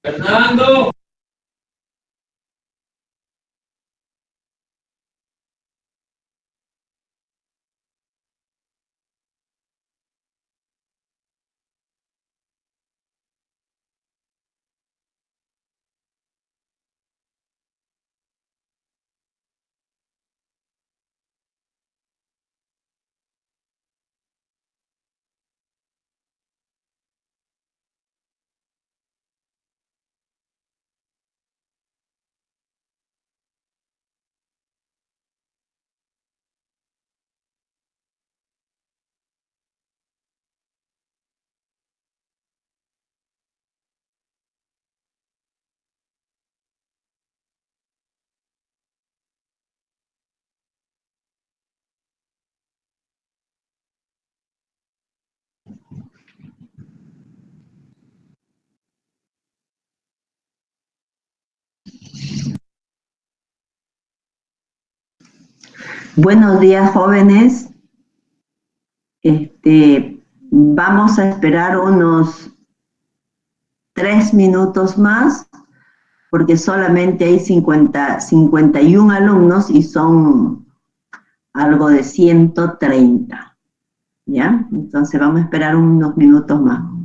Fernando. Buenos días, jóvenes. Vamos a esperar unos 3 minutos más porque solamente hay 51 alumnos y son algo de 130, ¿ya? Entonces vamos a esperar unos minutos más.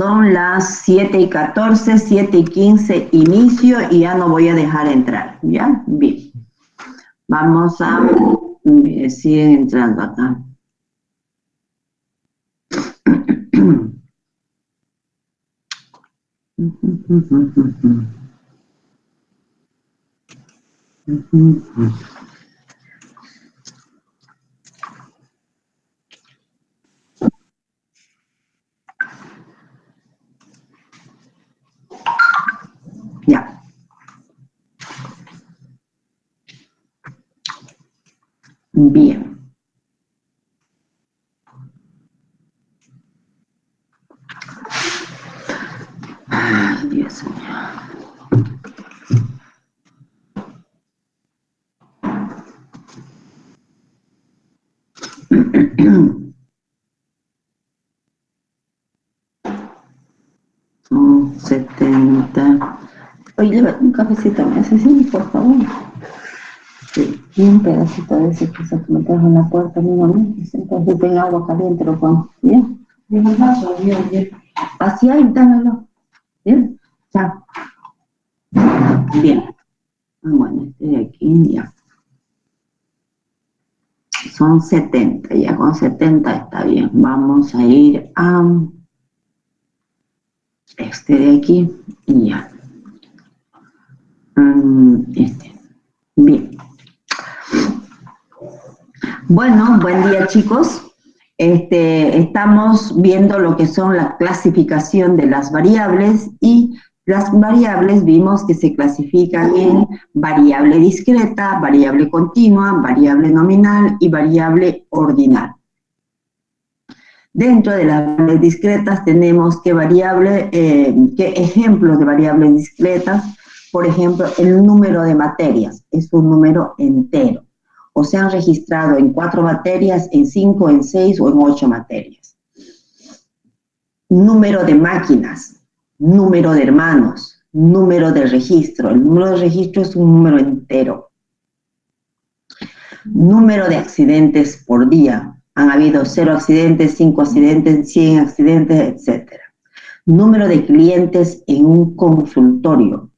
Son las 7:14, 7:15 inicio y ya no voy a dejar entrar, ¿ya? Bien. Vamos a... siguen entrando acá. Ya. Bien. Ay, Dios mío. Son 70. Oye, llévate un cafecito, ¿me haces así, por favor? Sí, y un pedacito de ese queso que me trajo en la puerta mismamente. Entonces tengo agua caliente, lo pongo. ¿Bien? Bien, bien. Así ahí, dámelo. ¿Bien? Chao. Bien. Bueno, estoy aquí ya. Son 70, ya con 70 está bien. Vamos a ir a este de aquí y ya. Este. Bien. Bueno, buen día, chicos. Estamos viendo lo que son la clasificación de las variables, y las variables vimos que se clasifican en variable discreta, variable continua, variable nominal y variable ordinal. Dentro de las variables discretas tenemos que ejemplos de variables discretas. Por ejemplo, el número de materias es un número entero, o se han registrado en 4 materias, en 5, en 6 o en 8 materias. Número de máquinas, número de hermanos, número de registro. El número de registro es un número entero. Número de accidentes por día. Han habido 0 accidentes, 5 accidentes, 100 accidentes, etc. Número de clientes en un consultorio.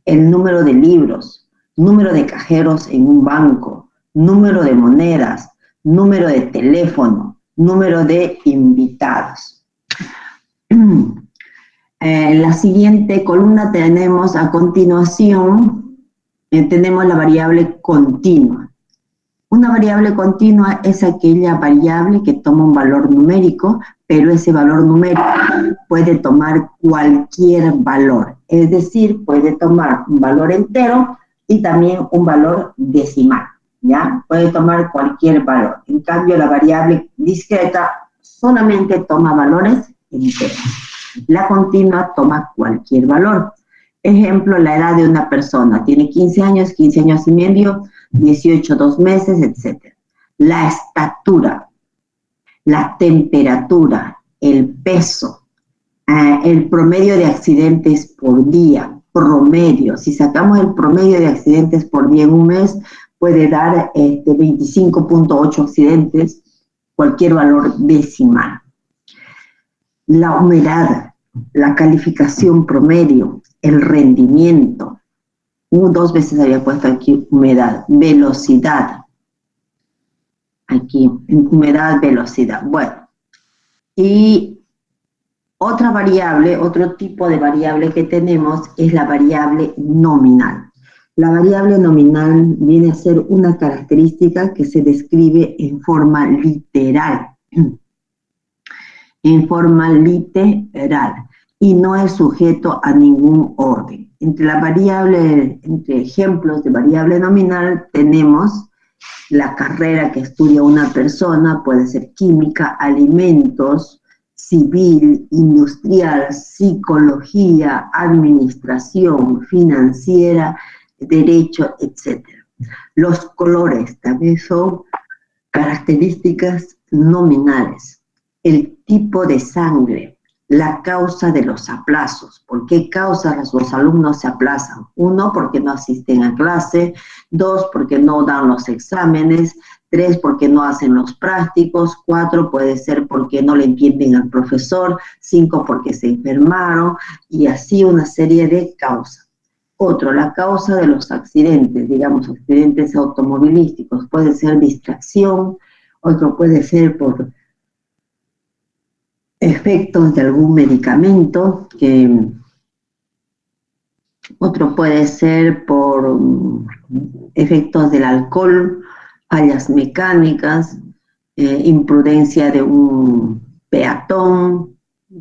El número de libros, número de cajeros en un banco, número de monedas, número de teléfono, número de invitados. En la siguiente columna tenemos a continuación, tenemos la variable continua. Una variable continua es aquella variable que toma un valor numérico, pero ese valor numérico puede tomar cualquier valor. Es decir, puede tomar un valor entero y también un valor decimal, ¿ya? Puede tomar cualquier valor. En cambio, la variable discreta solamente toma valores enteros. La continua toma cualquier valor. Ejemplo, la edad de una persona. Tiene 15 años, 15 años y medio, 18, 2 meses, etc. La estatura, la temperatura, el peso, el promedio de accidentes por día, promedio. Si sacamos el promedio de accidentes por día en un mes, puede dar 25.8 accidentes, cualquier valor decimal. La humedad, la calificación promedio, el rendimiento. 2 veces había puesto aquí humedad, velocidad. Aquí, humedad, velocidad. Bueno, y otra variable, otro tipo de variable que tenemos es la variable nominal. La variable nominal viene a ser una característica que se describe en forma literal. En forma literal. Y no es sujeto a ningún orden. Entre ejemplos de variable nominal tenemos la carrera que estudia una persona, puede ser química, alimentos, civil, industrial, psicología, administración, financiera, derecho, etc. Los colores también son características nominales. El tipo de sangre, la causa de los aplazos. ¿Por qué causas los alumnos se aplazan? 1, porque no asisten a clase. 2, porque no dan los exámenes. 3 porque no hacen los prácticos, 4 puede ser porque no le entienden al profesor, 5 porque se enfermaron, y así una serie de causas. Otro, la causa de los accidentes, digamos, accidentes automovilísticos, puede ser distracción, otro puede ser por efectos de algún medicamento, otro puede ser por efectos del alcohol, fallas mecánicas, imprudencia de un peatón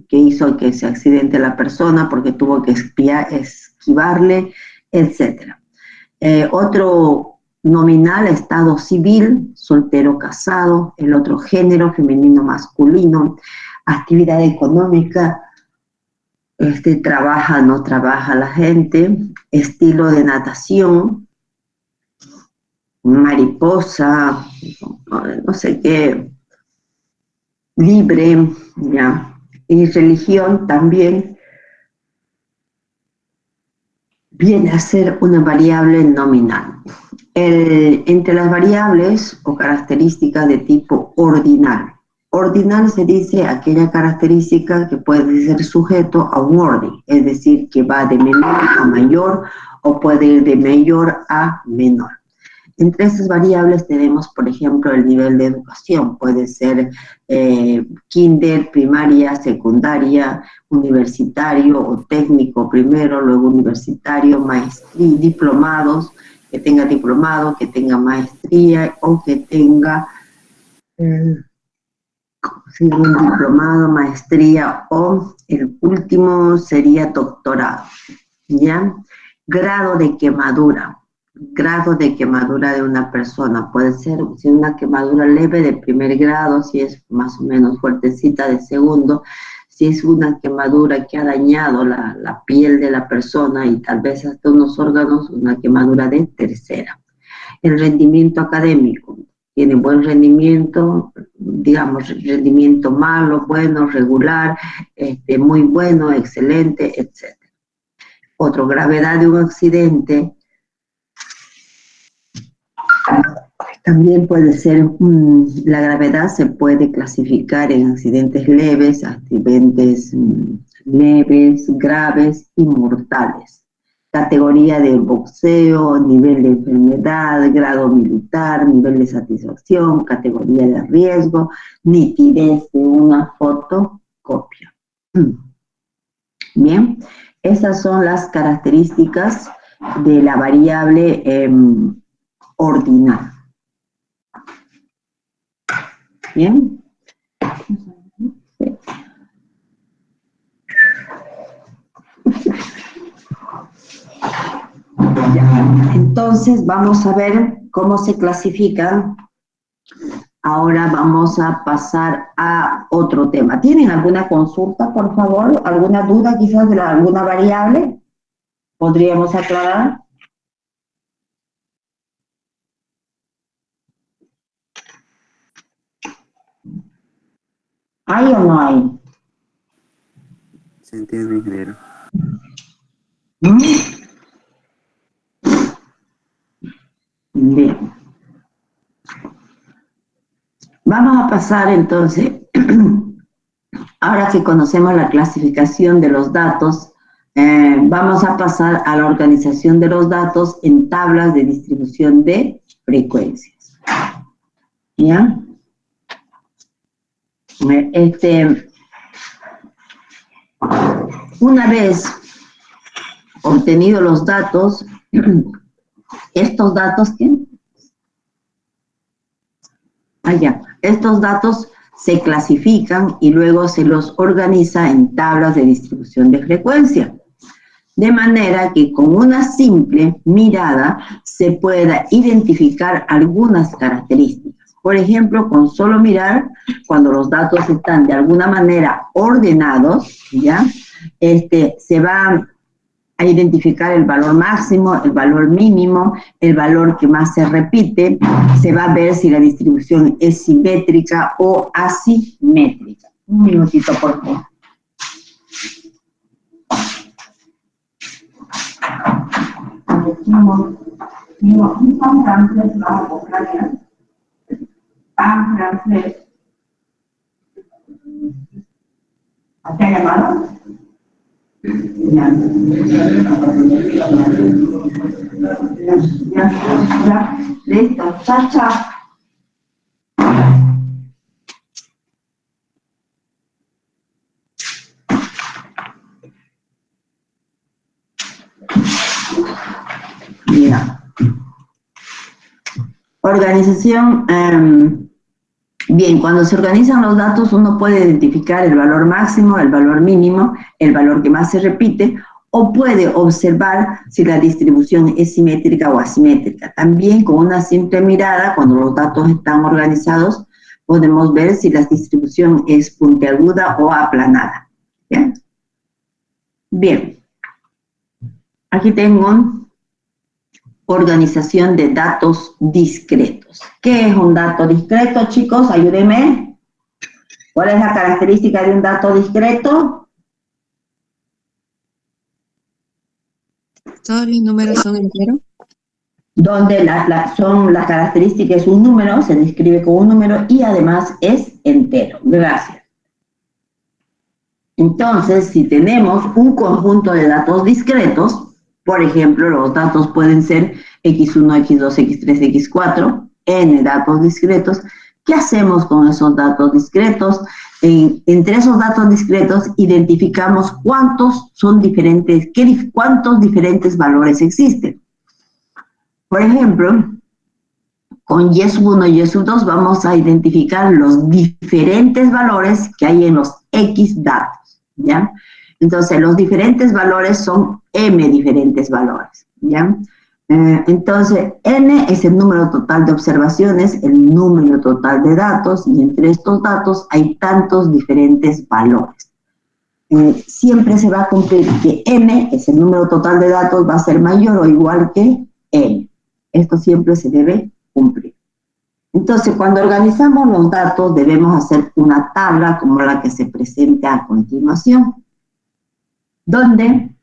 que hizo que se accidente la persona porque tuvo que esquivarle, etc. Otro nominal, estado civil, soltero, casado. El otro género, femenino, masculino. Actividad económica, trabaja, no trabaja la gente. Estilo de natación, mariposa, no sé qué, libre, ya. Y religión también viene a ser una variable nominal. Entre las variables o características de tipo ordinal. Ordinal se dice aquella característica que puede ser sujeto a un orden, es decir, que va de menor a mayor o puede ir de mayor a menor. Entre esas variables tenemos, por ejemplo, el nivel de educación. Puede ser kinder, primaria, secundaria, universitario o técnico primero, luego universitario, maestría, diplomados, que tenga diplomado, que tenga maestría o que tenga un diplomado, maestría o el último sería doctorado, ¿ya? Grado de quemadura. Grado de quemadura de una persona. Puede ser si una quemadura leve de primer grado, si es más o menos fuertecita de segundo, si es una quemadura que ha dañado la piel de la persona y tal vez hasta unos órganos, una quemadura de tercera. El rendimiento académico. Tiene buen rendimiento, digamos, rendimiento malo, bueno, regular, muy bueno, excelente, etc. Otro, gravedad de un accidente. También puede ser, la gravedad se puede clasificar en accidentes leves, accidentes leves, graves y mortales. Categoría de boxeo, nivel de enfermedad, grado militar, nivel de satisfacción, categoría de riesgo, nitidez de una fotocopia. Bien, esas son las características de la variable ordinal. Bien. Entonces vamos a ver cómo se clasifican. Ahora vamos a pasar a otro tema. ¿Tienen alguna consulta, por favor? ¿Alguna duda quizás de alguna variable? ¿Podríamos aclarar? ¿Hay o no hay? Se entiende, ingeniero. Bien. Vamos a pasar entonces, ahora que conocemos la clasificación de los datos, vamos a pasar a la organización de los datos en tablas de distribución de frecuencias. ¿Ya? Una vez obtenidos los datos, estos datos, estos datos se clasifican y luego se los organiza en tablas de distribución de frecuencia. De manera que con una simple mirada se pueda identificar algunas características. Por ejemplo, con solo mirar, cuando los datos están de alguna manera ordenados, ¿ya? Se va a identificar el valor máximo, el valor mínimo, el valor que más se repite, se va a ver si la distribución es simétrica o asimétrica. Un minutito, por favor. ¿Te ha llamado? Ya. Ya. Listo. Chao, chao. Mira. Organización. Bien, cuando se organizan los datos uno puede identificar el valor máximo, el valor mínimo, el valor que más se repite, o puede observar si la distribución es simétrica o asimétrica. También con una simple mirada, cuando los datos están organizados, podemos ver si la distribución es puntiaguda o aplanada. ¿Bien? Bien. Aquí tengo organización de datos discretos. ¿Qué es un dato discreto, chicos? Ayúdenme. ¿Cuál es la característica de un dato discreto? ¿Todos los números son enteros? Donde son las características, un número, se describe con un número y además es entero. Gracias. Entonces, si tenemos un conjunto de datos discretos, por ejemplo, los datos pueden ser x1, x2, x3, x4, n datos discretos. ¿Qué hacemos con esos datos discretos? Entre esos datos discretos identificamos cuántos son diferentes, cuántos diferentes valores existen. Por ejemplo, con y sub 1 y y sub 2 vamos a identificar los diferentes valores que hay en los x datos, ¿ya? Entonces, los diferentes valores son m diferentes valores, ¿ya? Entonces, n es el número total de observaciones, el número total de datos, y entre estos datos hay tantos diferentes valores. Siempre se va a cumplir que n, es el número total de datos, va a ser mayor o igual que n. Esto siempre se debe cumplir. Entonces, cuando organizamos los datos, debemos hacer una tabla como la que se presenta a continuación, donde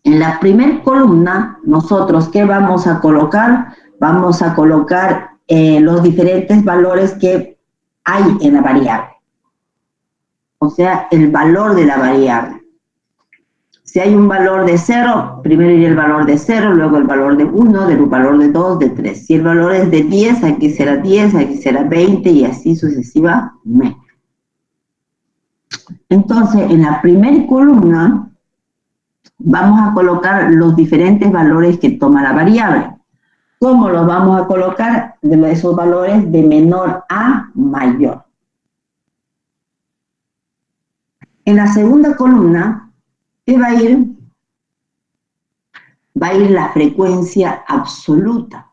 en la primera columna, nosotros, ¿qué vamos a colocar? Vamos a colocar los diferentes valores que hay en la variable. O sea, el valor de la variable. Si hay un valor de 0, primero iría el valor de 0, luego el valor de 1, el valor de 2, de 3. Si el valor es de 10, aquí será 10, aquí será 20 y así sucesivamente. Entonces, en la primera columna vamos a colocar los diferentes valores que toma la variable. ¿Cómo los vamos a colocar? De esos valores de menor a mayor. En la segunda columna, ¿qué va a ir? Va a ir la frecuencia absoluta.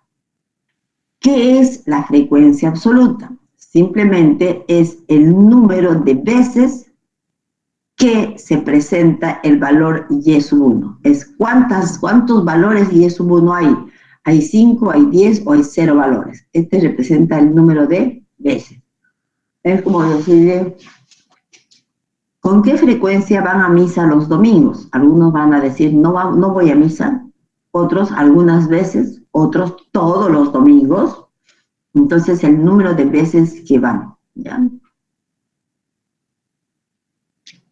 ¿Qué es la frecuencia absoluta? Simplemente es el número de veces que se presenta el valor y sub 1. Es cuántos valores y sub 1 hay. Hay 5, hay 10 o hay 0 valores. Este representa el número de veces. Es como decir, ¿con qué frecuencia van a misa los domingos? Algunos van a decir, no voy a misa. Otros algunas veces, otros todos los domingos. Entonces, el número de veces que van, ¿ya?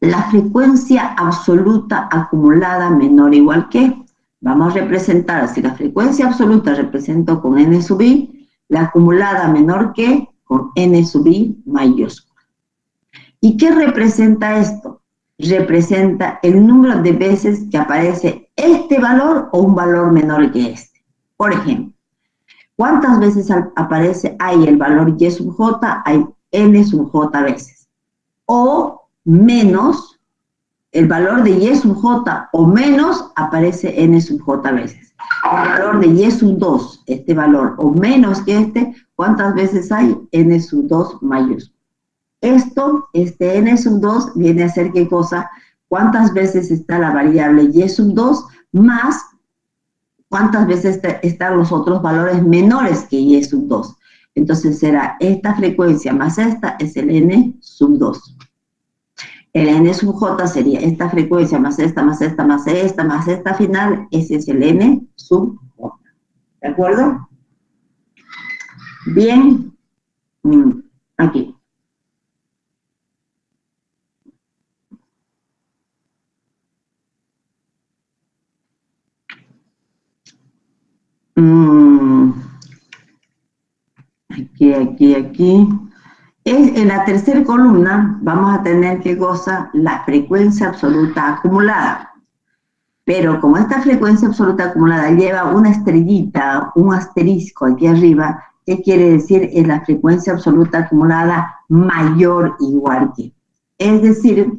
La frecuencia absoluta acumulada menor o igual que, vamos a representar, si la frecuencia absoluta represento con n sub i, la acumulada menor que con n sub i mayúscula. ¿Y qué representa esto? Representa el número de veces que aparece este valor o un valor menor que este. Por ejemplo, ¿cuántas veces aparece hay el valor y sub j? Hay n sub j veces. O menos el valor de y sub j o menos aparece n sub j veces. El valor de y sub 2, este valor, o menos que este, ¿cuántas veces hay? N sub 2 mayúscula. Este n sub 2 viene a ser ¿qué cosa? ¿Cuántas veces está la variable y sub 2 más cuántas veces están los otros valores menores que y sub 2? Entonces será esta frecuencia más esta es el n sub 2. El n sub j sería esta frecuencia más esta, más esta, más esta, más esta final. Ese es el n sub j. ¿De acuerdo? Bien. Aquí. Aquí. En la tercera columna vamos a tener ¿qué cosa? La frecuencia absoluta acumulada. Pero como esta frecuencia absoluta acumulada lleva una estrellita, un asterisco aquí arriba, ¿qué quiere decir? Es la frecuencia absoluta acumulada mayor o igual que. Es decir,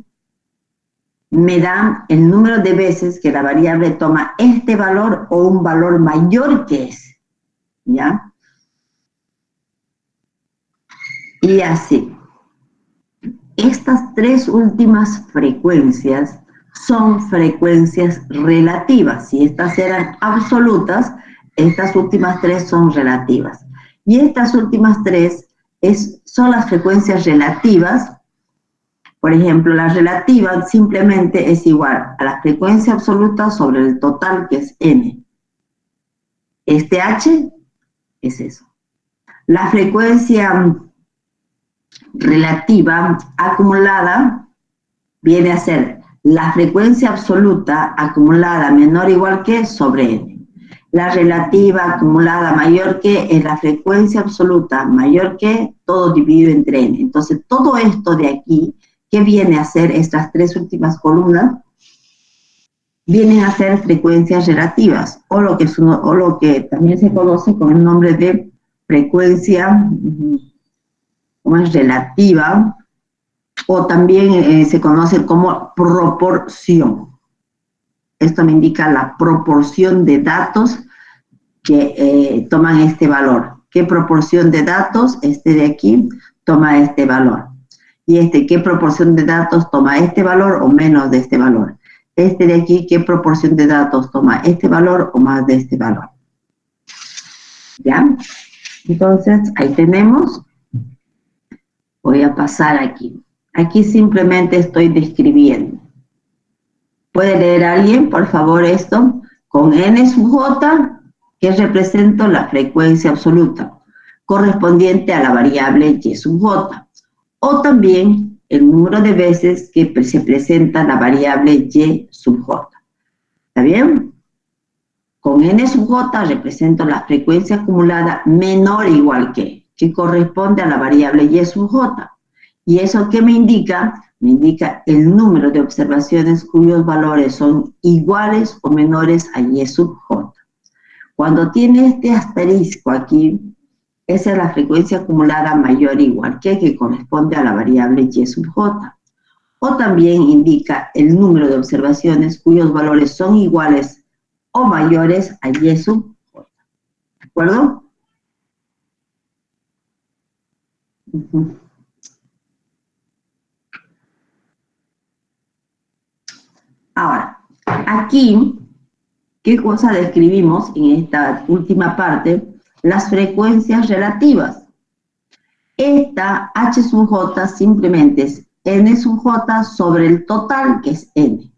me dan el número de veces que la variable toma este valor o un valor mayor que ese. ¿Ya? Y así. Estas tres últimas frecuencias son frecuencias relativas. Si estas eran absolutas, estas últimas tres son relativas. Y estas últimas tres son las frecuencias relativas. Por ejemplo, la relativa simplemente es igual a la frecuencia absoluta sobre el total, que es n. Este h es eso. La frecuencia relativa acumulada viene a ser la frecuencia absoluta acumulada menor o igual que sobre n. La relativa acumulada mayor que es la frecuencia absoluta mayor que todo dividido entre n. Entonces, todo esto de aquí, ¿qué viene a ser estas tres últimas columnas? Vienen a ser frecuencias relativas, o lo que también se conoce con el nombre de frecuencia relativa, o también se conoce como proporción. Esto me indica la proporción de datos que toman este valor. ¿Qué proporción de datos? Este de aquí toma este valor. Y ¿qué proporción de datos toma este valor o menos de este valor? Este de aquí, ¿qué proporción de datos toma este valor o más de este valor? ¿Ya? Entonces, ahí tenemos. Voy a pasar aquí. Aquí simplemente estoy describiendo. ¿Puede leer alguien, por favor, esto? Con n sub j, que represento la frecuencia absoluta, correspondiente a la variable y sub j. O también el número de veces que se presenta la variable y sub j. ¿Está bien? Con n sub j represento la frecuencia acumulada menor o igual que corresponde a la variable y sub j. ¿Y eso qué me indica? Me indica el número de observaciones cuyos valores son iguales o menores a y sub j. Cuando tiene este asterisco aquí, esa es la frecuencia acumulada mayor o igual que corresponde a la variable y sub j. O también indica el número de observaciones cuyos valores son iguales o mayores a y sub j. ¿De acuerdo? Ahora, aquí, ¿qué cosa describimos en esta última parte? Las frecuencias relativas. Esta h sub j simplemente es n sub j sobre el total, que es n.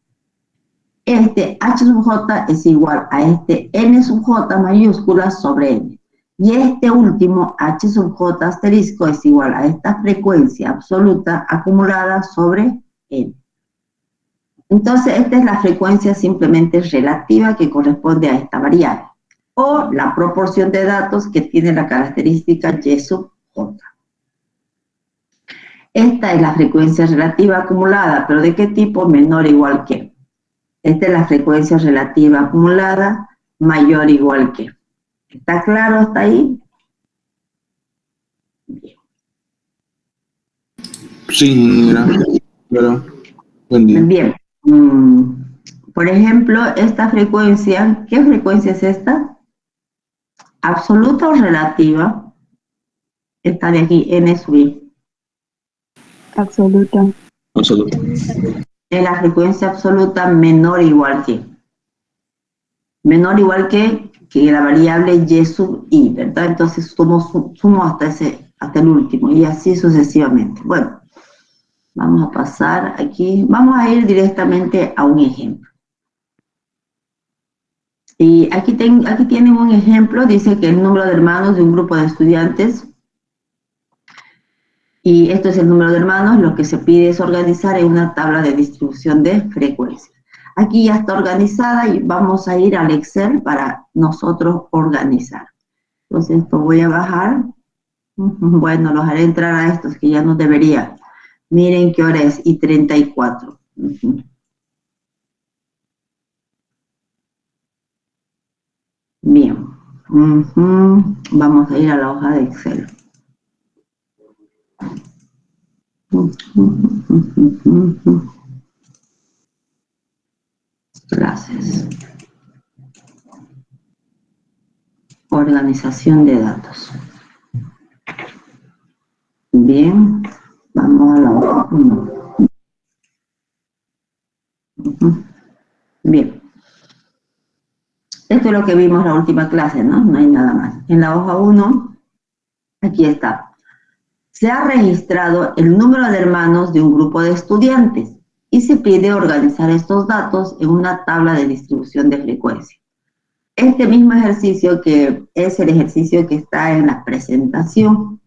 Este h sub j es igual a este n sub j mayúscula sobre n. Y este último h sub j asterisco es igual a esta frecuencia absoluta acumulada sobre n. Entonces, esta es la frecuencia simplemente relativa que corresponde a esta variable, o la proporción de datos que tiene la característica y sub j. Esta es la frecuencia relativa acumulada, pero ¿de qué tipo? Menor o igual que. Esta es la frecuencia relativa acumulada mayor o igual que. ¿Está claro hasta ahí? Bien. Sí, claro. Buen día. Bien. Por ejemplo, esta frecuencia, ¿qué frecuencia es esta? ¿Absoluta o relativa? Esta de aquí, n sub i. Absoluta. Absoluto. Es la frecuencia absoluta menor o igual que. Menor o igual que la variable y sub i, ¿verdad? Entonces sumo hasta el último y así sucesivamente. Bueno, vamos a pasar aquí. Vamos a ir directamente a un ejemplo. Y aquí tienen un ejemplo. Dice que el número de hermanos de un grupo de estudiantes Y esto es el número de hermanos. Lo que se pide es organizar en una tabla de distribución de frecuencias. Aquí ya está organizada y vamos a ir al Excel para nosotros organizar. Entonces esto voy a bajar. Bueno, los haré entrar a estos que ya no debería. Miren qué hora es, y 34. Bien. Vamos a ir a la hoja de Excel. Clases. Organización de datos. Bien, vamos a la hoja 1. Bien. Esto es lo que vimos la última clase, ¿no? No hay nada más. En la hoja 1, aquí está. Se ha registrado el número de hermanos de un grupo de estudiantes y se pide organizar estos datos en una tabla de distribución de frecuencia. Este mismo ejercicio que es el ejercicio que está en la presentación,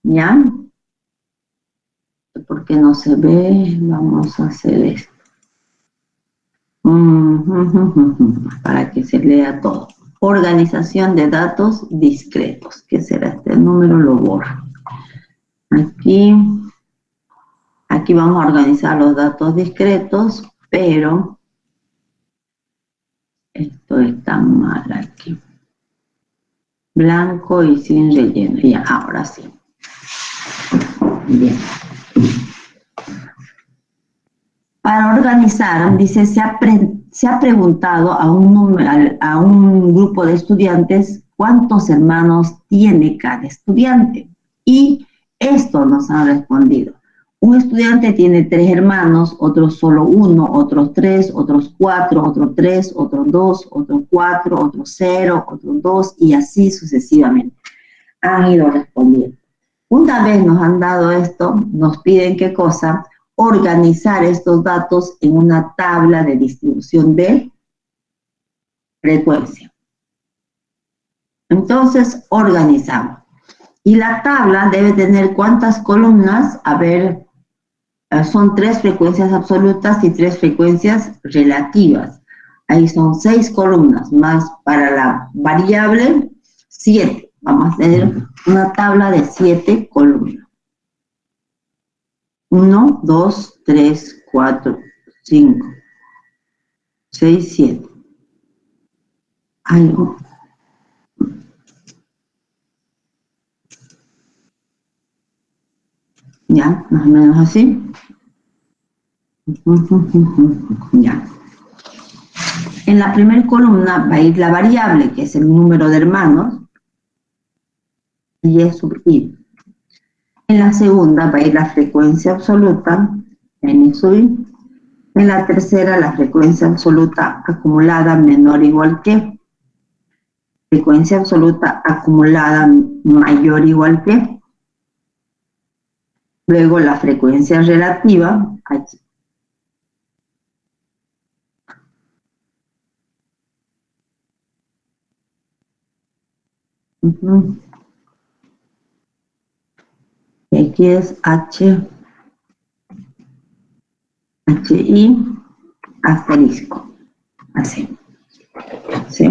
¿ya? Porque no se ve, vamos a hacer esto. Para que se lea todo. Organización de datos discretos. ¿Qué será este número? Lo borro. Aquí vamos a organizar los datos discretos, pero esto está mal aquí. Blanco y sin relleno. Ya, ahora sí. Bien. Para organizar, dice, se ha preguntado a un grupo de estudiantes cuántos hermanos tiene cada estudiante. Y esto nos han respondido. Un estudiante tiene 3 hermanos, otros solo 1, otros 3, otros 4, otros 3, otros 2, otros 4, otros 0, otros 2 y así sucesivamente. Han ido respondiendo. Una vez nos han dado esto, nos piden ¿qué cosa? Organizar estos datos en una tabla de distribución de frecuencia. Entonces, organizamos. Y la tabla debe tener ¿cuántas columnas? A ver, son 3 frecuencias absolutas y 3 frecuencias relativas. Ahí son 6 columnas, más para la variable 7. Vamos a tener una tabla de 7 columnas. 1, 2, 3, 4, 5, 6, 7. Algo. Ya, más o menos así. Ya. En la primera columna va a ir la variable, que es el número de hermanos, y es sub i. En la segunda va a ir la frecuencia absoluta, n sub i. En la tercera, la frecuencia absoluta acumulada menor o igual que. Frecuencia absoluta acumulada mayor o igual que. Luego la frecuencia relativa, aquí. Y aquí es HI asterisco. Así. ¿Sí?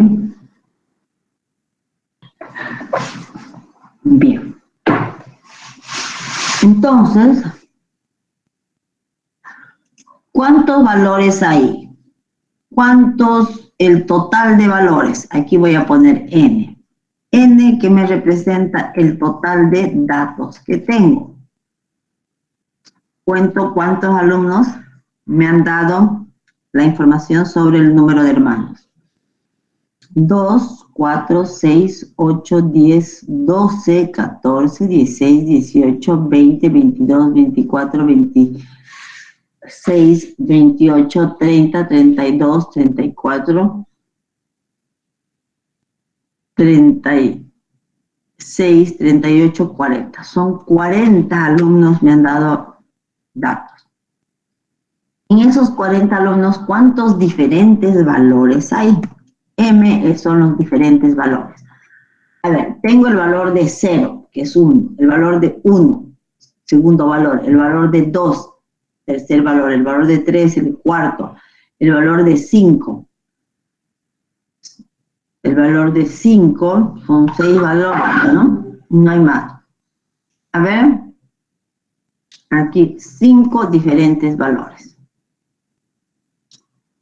Bien. Entonces, ¿cuántos valores hay? ¿Cuántos? El total de valores. Aquí voy a poner N. N que me representa el total de datos que tengo. Cuento cuántos alumnos me han dado la información sobre el número de hermanos. 2, 4, 6, 8, 10, 12, 14, 16, 18, 20, 22, 24, 26, 28, 30, 32, 34, 36, 38, 40. Son 40 alumnos me han dado datos. En esos 40 alumnos, ¿cuántos diferentes valores hay? M son los diferentes valores. A ver, tengo el valor de 0, que es 1, el valor de 1, segundo valor, el valor de 2, tercer valor, el valor de 3, el cuarto, el valor de 5. El valor de 5 son 6 valores, ¿no? No hay más. A ver, aquí 5 diferentes valores.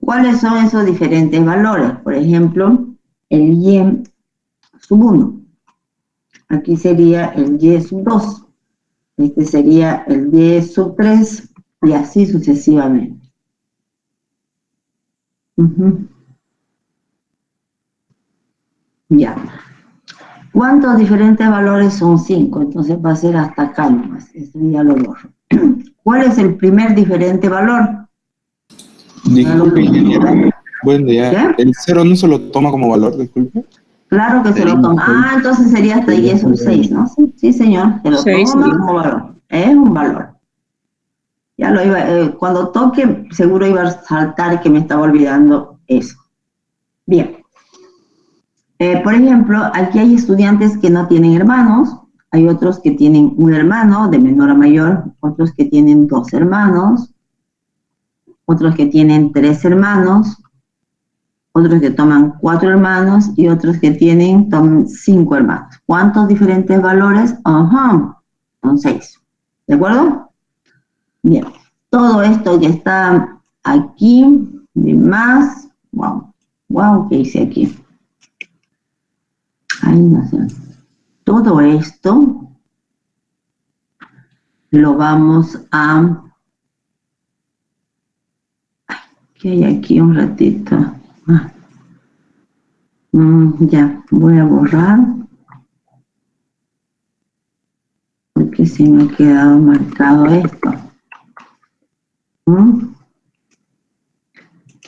¿Cuáles son esos diferentes valores? Por ejemplo, el y sub 1. Aquí sería el y sub 2. Este sería el y sub 3 y así sucesivamente. Ya. ¿Cuántos diferentes valores son 5? Entonces va a ser hasta acá nomás. Eso ya lo borro. ¿Cuál es el primer diferente valor? Disculpe, ingeniera. Buen día. ¿Qué? ¿El 0 no se lo toma como valor, disculpe? Claro que se lo toma. Ah, entonces sería hasta y es un 6, ¿no? Sí, sí, señor. Se lo toma como valor. Es un valor. Ya lo iba, cuando toque, seguro iba a saltar que me estaba olvidando eso. Bien. Por ejemplo, aquí hay estudiantes que no tienen hermanos, hay otros que tienen un hermano de menor a mayor, otros que tienen 2 hermanos, otros que tienen 3 hermanos, otros que toman 4 hermanos y otros que toman 5 hermanos. ¿Cuántos diferentes valores? Ajá, son 6. ¿De acuerdo? Bien. Todo esto que está aquí, de más, wow, ¿qué hice aquí? Ay, no sé. Todo esto lo vamos a... ¿Qué hay aquí un ratito? Ya, voy a borrar. Porque se me ha quedado marcado esto.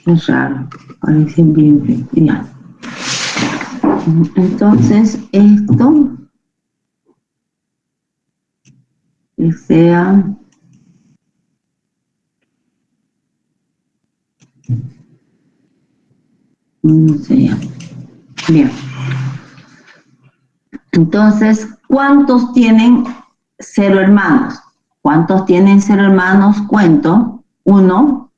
Es raro. Parece bien. Ya. Entonces, esto... que sea... no sé ya. Bien. Entonces, ¿cuántos tienen 0 hermanos? ¿Cuántos tienen 0 hermanos? Cuento. 1.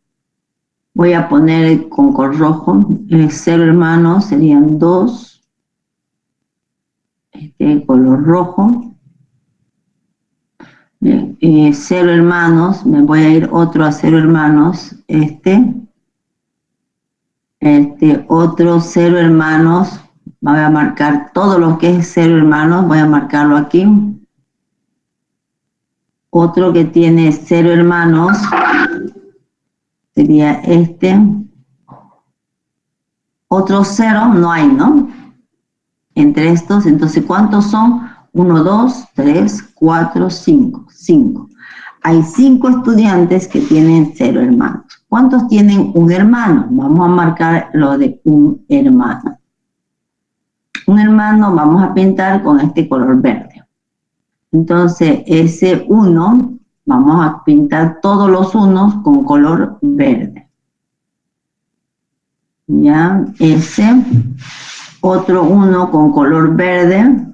Voy a poner con color rojo. 0 hermanos serían 2. Color rojo. 0 hermanos. Me voy a ir otro a 0 hermanos. Otro 0 hermanos. Voy a marcar todo lo que es 0 hermanos. Voy a marcarlo aquí. Otro que tiene 0 hermanos sería Otro 0 no hay, ¿no? Entre estos, entonces, ¿cuántos son? 1, 2, 3, 4, 5. 5. Hay 5 estudiantes que tienen 0 hermanos. ¿Cuántos tienen un hermano? Vamos a marcar lo de un hermano. Un hermano vamos a pintar con este color verde. Entonces, ese 1, vamos a pintar todos los 1 con color verde. Ya, ese, otro 1 con color verde.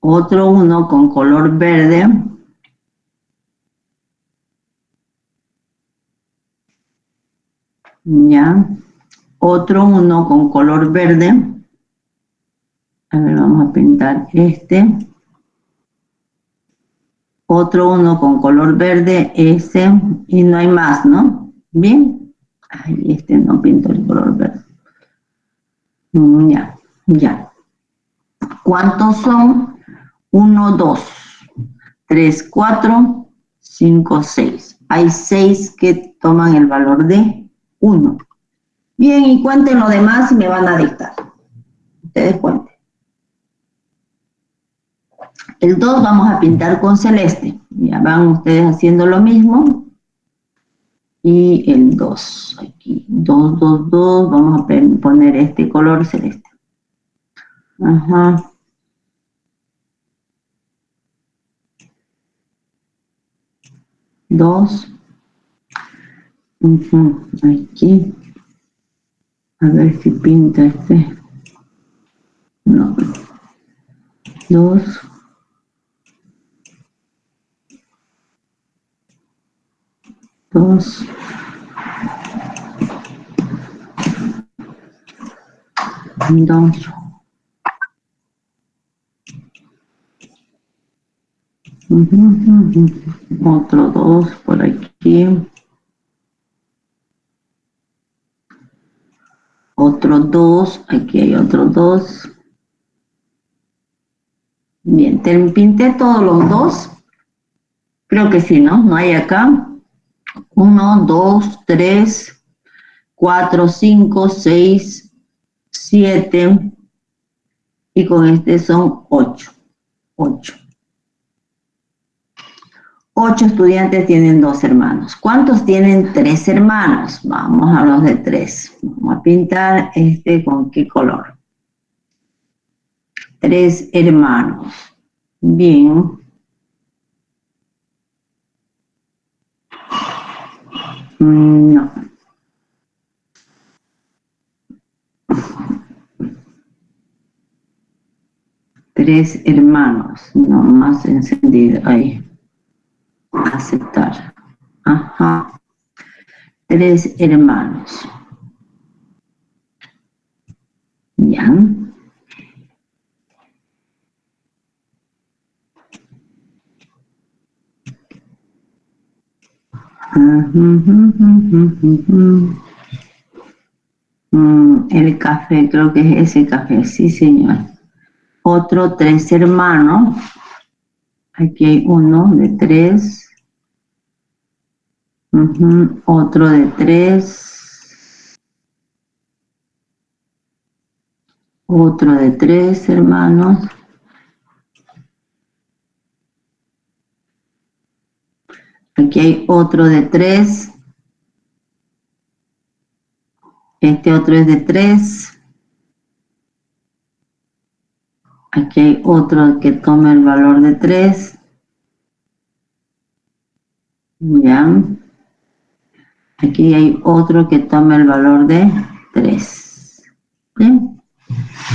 Otro 1 con color verde. Ya, otro 1 con color verde. A ver, vamos a pintar Otro 1 con color verde, ese, y no hay más, ¿no? Bien. Ay, no pinto el color verde. Ya. ¿Cuántos son? 1, 2, 3, 4, 5, 6. Hay 6 que toman el valor de 1. Bien, y cuenten lo demás y me van a dictar. Ustedes cuenten. El 2 vamos a pintar con celeste. Ya van ustedes haciendo lo mismo. Y el 2. Aquí, 2, 2, 2. Vamos a poner este color celeste. Ajá. Dos. Aquí. A ver si pinta No. 2. 2. 2. Otro 2 por aquí. Otro 2, aquí hay otro 2. Bien, pinté todos los 2. Creo que sí, ¿no? No hay acá. 1, 2, 3, 4, 5, 6, 7. Y con este son 8. 8. 8 estudiantes tienen 2 hermanos. ¿Cuántos tienen 3 hermanos? Vamos a los de 3. Vamos a pintar con qué color. 3 hermanos. Bien. No. Tres hermanos. No, más encendido. Ahí. Aceptar. Ajá. 3 hermanos. Ya. El café, creo que es ese café, sí señor. Otro 3 hermanos. Aquí hay uno de 3. Otro de 3. Otro de 3 hermanos. Aquí hay otro de 3. Este otro es de 3. Aquí hay otro que toma el valor de 3. Ya. Aquí hay otro que toma el valor de 3. ¿Bien?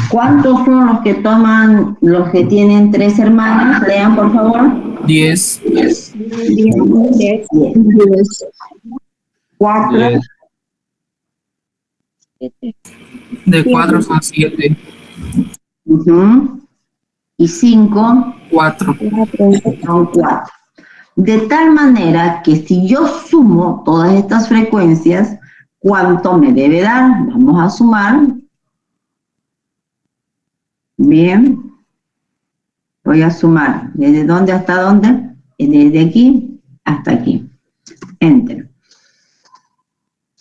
¿Cuántos son los que toman, los que tienen 3 hermanos? Lean, por favor. 10. 10. 4. 10. De 4 son 7. Y 5 4. son 4. De tal manera que si yo sumo todas estas frecuencias, ¿cuánto me debe dar? Vamos a sumar. Bien. Voy a sumar. ¿Desde dónde hasta dónde? Desde aquí hasta aquí. Enter.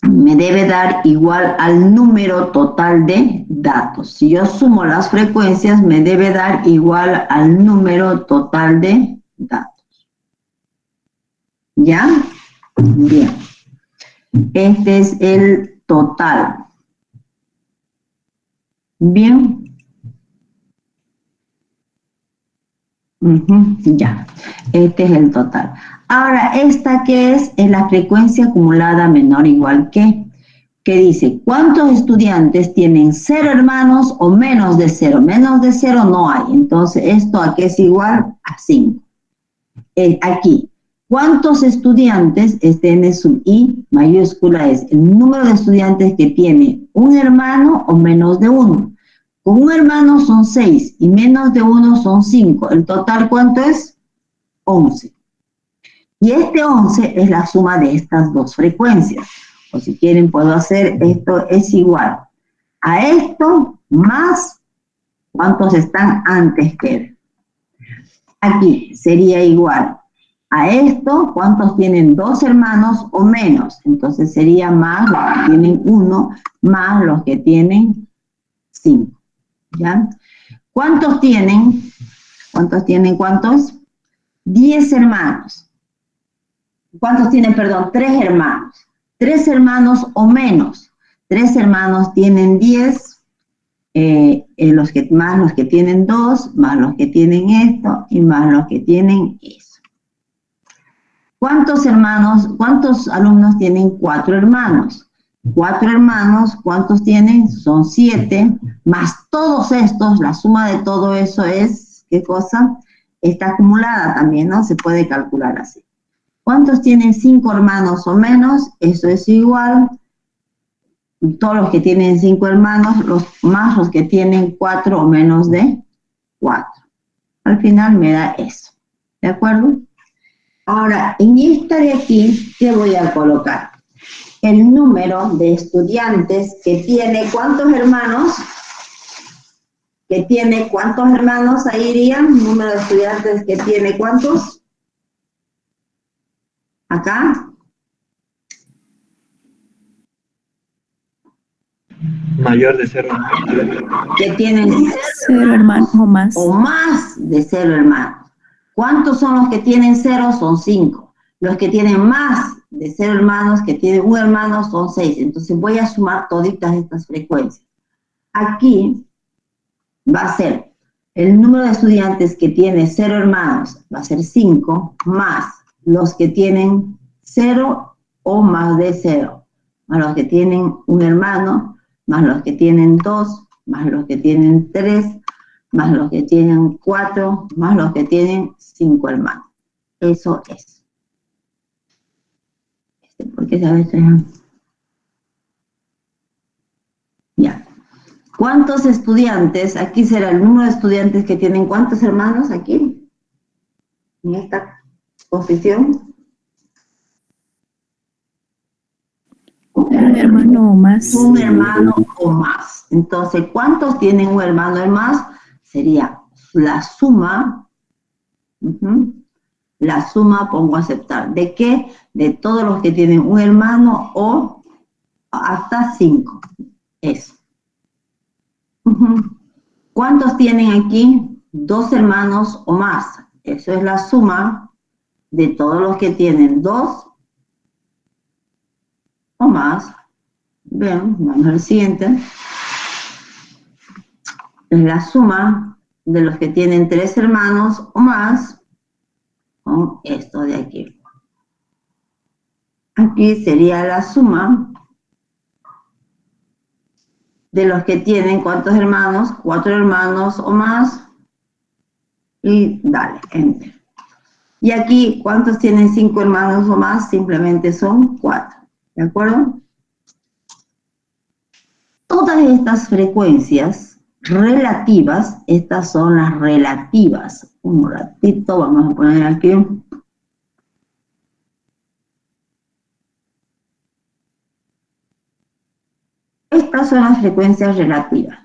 Me debe dar igual al número total de datos. Si yo sumo las frecuencias, me debe dar igual al número total de datos. ¿Ya? Bien. Este es el total. Bien. Ya. Este es el total. Ahora, ¿esta qué es? Es la frecuencia acumulada menor o igual que dice, ¿cuántos estudiantes tienen 0 hermanos o menos de 0? Menos de 0 no hay. Entonces, ¿esto a qué es igual? A 5. Aquí, ¿cuántos estudiantes? N sub I mayúscula es el número de estudiantes que tiene un hermano o menos de 1. Con un hermano son 6 y menos de 1 son 5. ¿El total cuánto es? 11. Y este 11 es la suma de estas dos frecuencias. O si quieren puedo hacer, esto es igual a esto más cuántos están antes que él. Aquí sería igual a esto, cuántos tienen 2 hermanos o menos. Entonces sería más los que tienen 1 más los que tienen 5. ¿Ya? ¿Cuántos tienen? ¿Cuántos tienen cuántos? 10 hermanos. ¿Cuántos tienen, perdón? 3 hermanos. 3 hermanos o menos. 3 hermanos tienen 10, más los que tienen 2, más los que tienen esto y más los que tienen eso. ¿Cuántos alumnos tienen 4 hermanos? 4 hermanos, ¿cuántos tienen? Son 7, más todos estos, la suma de todo eso es, ¿qué cosa? Está acumulada también, ¿no? Se puede calcular así. ¿Cuántos tienen 5 hermanos o menos? Eso es igual, todos los que tienen 5 hermanos, más los que tienen 4 o menos de 4. Al final me da eso, ¿de acuerdo? Ahora, en esta de aquí, ¿qué voy a colocar? El número de estudiantes que tiene, ¿cuántos hermanos? Que tiene, ¿cuántos hermanos ahí irían? Número de estudiantes que tiene, ¿cuántos? Acá. Mayor de 0. Que tienen 0 hermanos o más. o más de 0 hermanos. ¿Cuántos son los que tienen 0? Son 5. Los que tienen más de 0 hermanos, que tienen un hermano, son 6. Entonces voy a sumar toditas estas frecuencias. Aquí va a ser el número de estudiantes que tiene 0 hermanos, va a ser 5, más los que tienen 0 o más de 0, más los que tienen un hermano, más los que tienen 2, más los que tienen 3, más los que tienen 4, más los que tienen 5 hermanos. Eso es. ¿Por qué sabes? Ya. ¿Cuántos estudiantes? Aquí será el número de estudiantes que tienen ¿cuántos hermanos aquí? En esta posición. Un hermano o más. Un hermano o más. Entonces, ¿cuántos tienen un hermano o más? Sería la suma, la suma, pongo a aceptar. ¿De qué? De todos los que tienen un hermano o hasta 5. Eso. ¿Cuántos tienen aquí? 2 hermanos o más. Eso es la suma de todos los que tienen 2 o más. Bien, vamos al siguiente. Es la suma de los que tienen 3 hermanos o más con esto de aquí. Aquí sería la suma de los que tienen ¿cuántos hermanos? 4 hermanos o más. Y dale, enter. Y aquí, ¿cuántos tienen 5 hermanos o más? Simplemente son 4. ¿De acuerdo? Todas estas frecuencias relativas, estas son las relativas. Un ratito, vamos a poner aquí. Estas son las frecuencias relativas.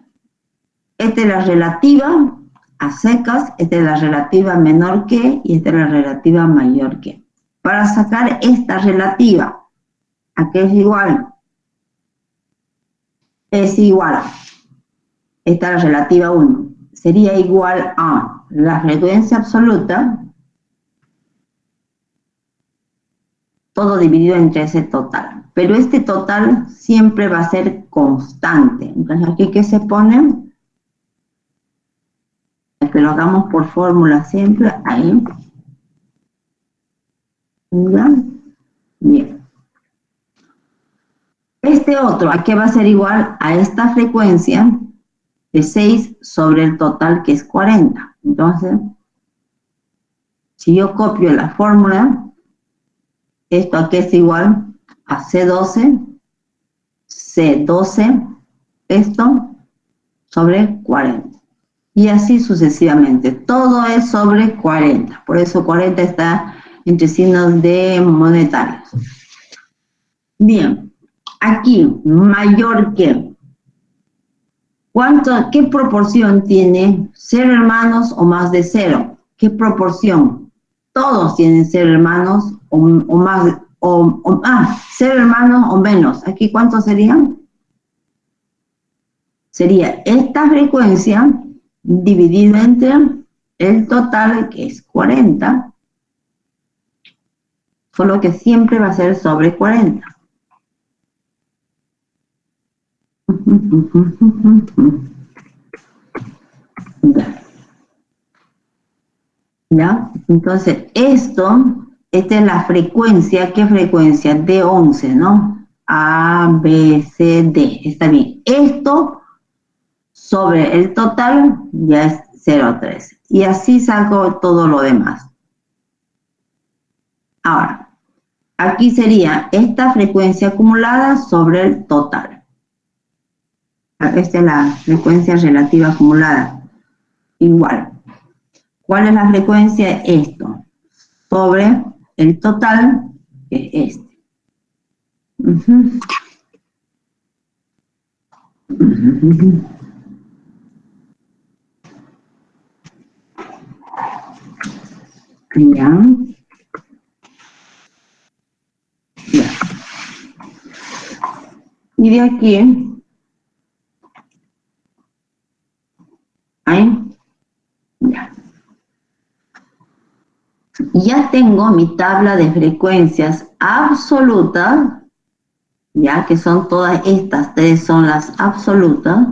Esta es la relativa a secas, esta es la relativa menor que, y esta es la relativa mayor que. Para sacar esta relativa, ¿a qué es igual? Es igual. Esta es la relativa 1. Sería igual a la frecuencia absoluta, todo dividido entre ese total. Pero este total siempre va a ser constante. Entonces, ¿aquí qué se pone? Que lo hagamos por fórmula siempre, ahí. ¿Ya? Bien. Este otro, ¿a qué va a ser igual? A esta frecuencia de 6 sobre el total, que es 40. Entonces, si yo copio la fórmula, ¿esto a qué es igual? A C12, esto sobre 40. Y así sucesivamente. Todo es sobre 40. Por eso 40 está entre signos de monetarios. Bien. Aquí, mayor que. ¿Qué proporción tiene 0 hermanos o más de 0? ¿Qué proporción? Todos tienen 0 hermanos o más, 0 hermanos o menos. ¿Aquí cuántos serían? Sería esta frecuencia dividido entre el total, que es 40, solo que siempre va a ser sobre 40. ¿Ya? Entonces, esta es la frecuencia, ¿qué frecuencia? D11, ¿no? A, B, C, D. Está bien. Esto sobre el total ya es 0,3. Y así saco todo lo demás. Ahora, aquí sería esta frecuencia acumulada sobre el total. Esta es la frecuencia relativa acumulada. Igual. ¿Cuál es la frecuencia? Esto. Sobre el total, que es este. Ya. Ya. Y de aquí, ahí, ya. Ya tengo mi tabla de frecuencias absolutas, ya que son todas estas tres, son las absolutas.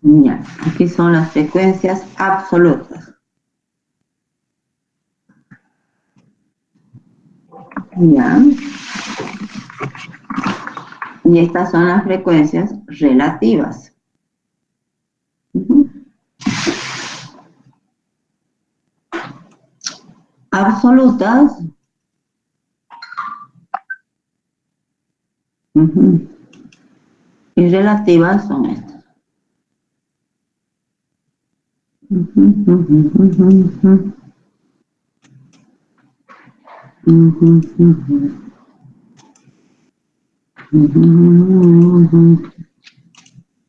Ya, aquí son las frecuencias absolutas. Ya. Y estas son las frecuencias relativas. Absolutas. Y relativas son estas.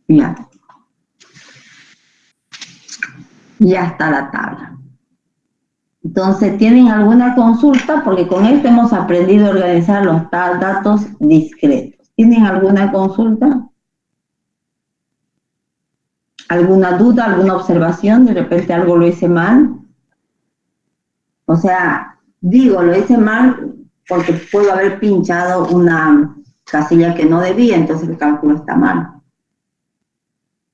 Ya. Ya está la tabla. Entonces, ¿tienen alguna consulta? Porque con esto hemos aprendido a organizar los datos discretos. ¿Tienen alguna consulta? ¿Alguna duda, alguna observación? ¿De repente algo lo hice mal? O sea, digo, lo hice mal porque puedo haber pinchado una casilla que no debía, entonces el cálculo está mal.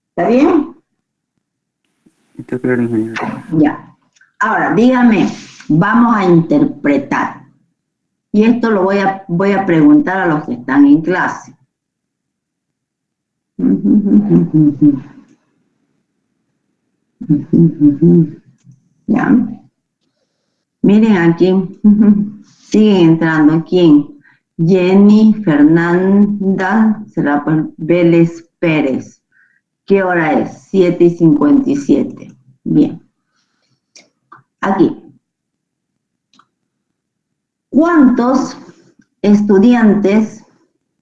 ¿Está bien? Está claro, ingeniero. Ya. Ahora, dígame, vamos a interpretar. Y esto lo voy a preguntar a los que están en clase. Ya. Miren aquí, siguen entrando. ¿Quién? Jenny Fernanda, será pues Vélez Pérez. ¿Qué hora es? 7:57. Bien. Aquí. ¿Cuántos estudiantes?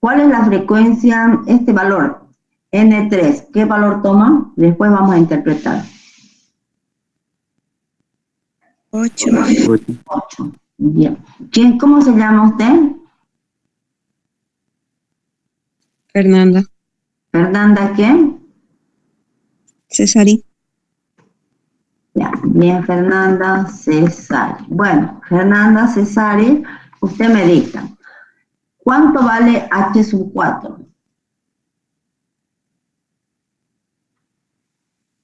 ¿Cuál es la frecuencia? Este valor, N3, ¿qué valor toma? Después vamos a interpretar. 8. 8. Bien. ¿Cómo se llama usted? Fernanda. ¿Fernanda qué? Cesari. Ya, bien, Fernanda Cesari. Bueno, Fernanda Cesari, usted me dicta. ¿Cuánto vale H sub 4?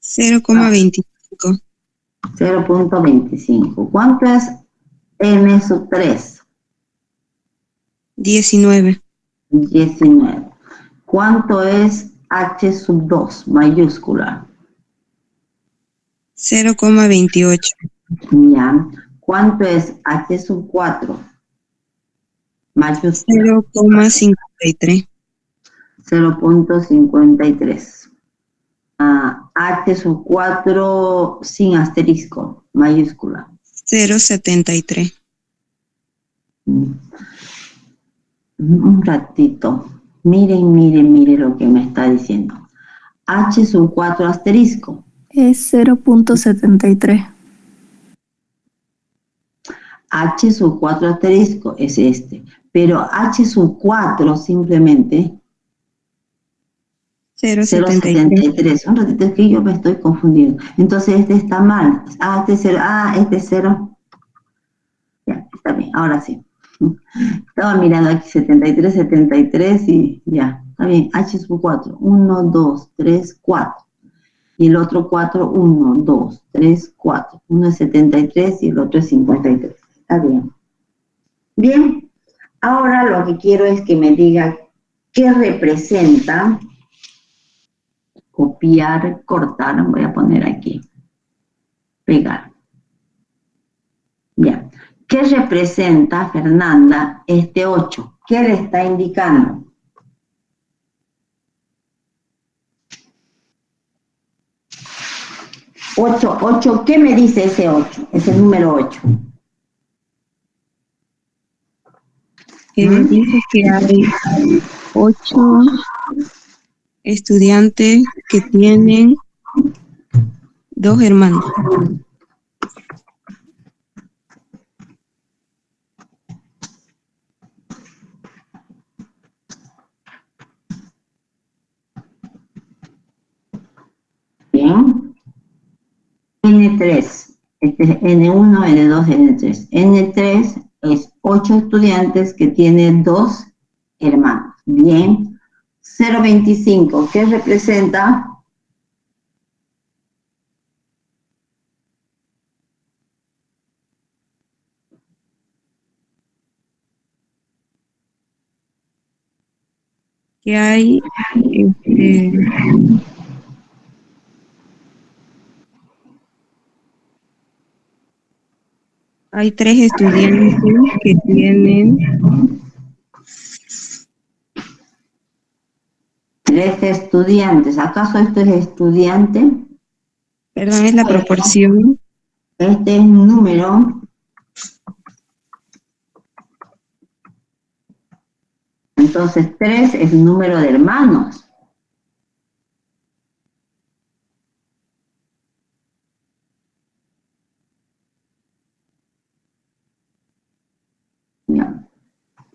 0,25. 0.25. ¿Cuánto es N sub 3? 19. 19. ¿Cuánto es H sub 2 mayúscula? 0,28. Ya. ¿Cuánto es H sub 4 mayúscula? 0,53. 0.53. H sub 4 sin asterisco mayúscula. 0,73. Un ratito. Miren lo que me está diciendo. H sub 4 asterisco. Es 0.73. H sub 4 asterisco es este. Pero H sub 4 simplemente 0.73. Un ratito, es que yo me estoy confundiendo. Entonces este está mal. Este es 0. Este es 0. Ya, está bien. Ahora sí. Estaba mirando aquí 73 y ya. Está bien, H sub 4. 1, 2, 3, 4. Y el otro 4, 1, 2, 3, 4. Uno es 73 y el otro es 53. Está bien. Bien, ahora lo que quiero es que me diga qué representa copiar, cortar. Voy a poner aquí. Pegar. Bien. ¿Qué representa, Fernanda, este 8? ¿Qué le está indicando? 8, ¿qué me dice ese 8? Ese número 8. Dice que hay 8 estudiantes que tienen 2 hermanos. Bien. N3. Este es N1, N2, N3. N3 es 8 estudiantes que tienen 2 hermanos. Bien. 0,25. ¿Qué representa? Que hay hay 3 estudiantes que tienen 3 estudiantes. ¿Acaso esto es estudiante? perdón, es la proporción. Este es número. Entonces 3 es número de hermanos. Ya.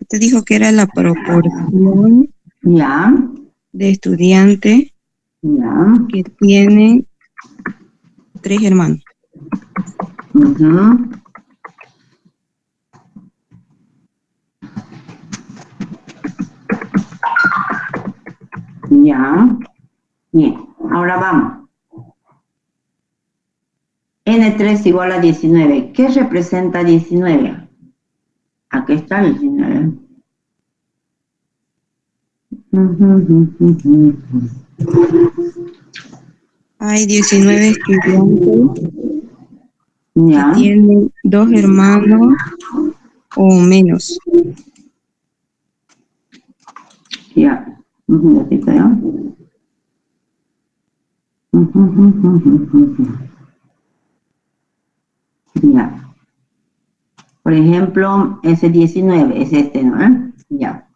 Usted dijo que era la proporción Ya. de estudiantes Ya. que tienen 3 hermanos. Ujú. Ya. Bien. Ahora vamos. N3 igual a 19. ¿Qué representa 19? Aquí está 19. Hay 19 estudiantes que Ya. tienen 2 hermanos o menos. Ya. Un ratito, ¿ya? Ya. Por ejemplo, ese 19 es este, ¿no? Ya.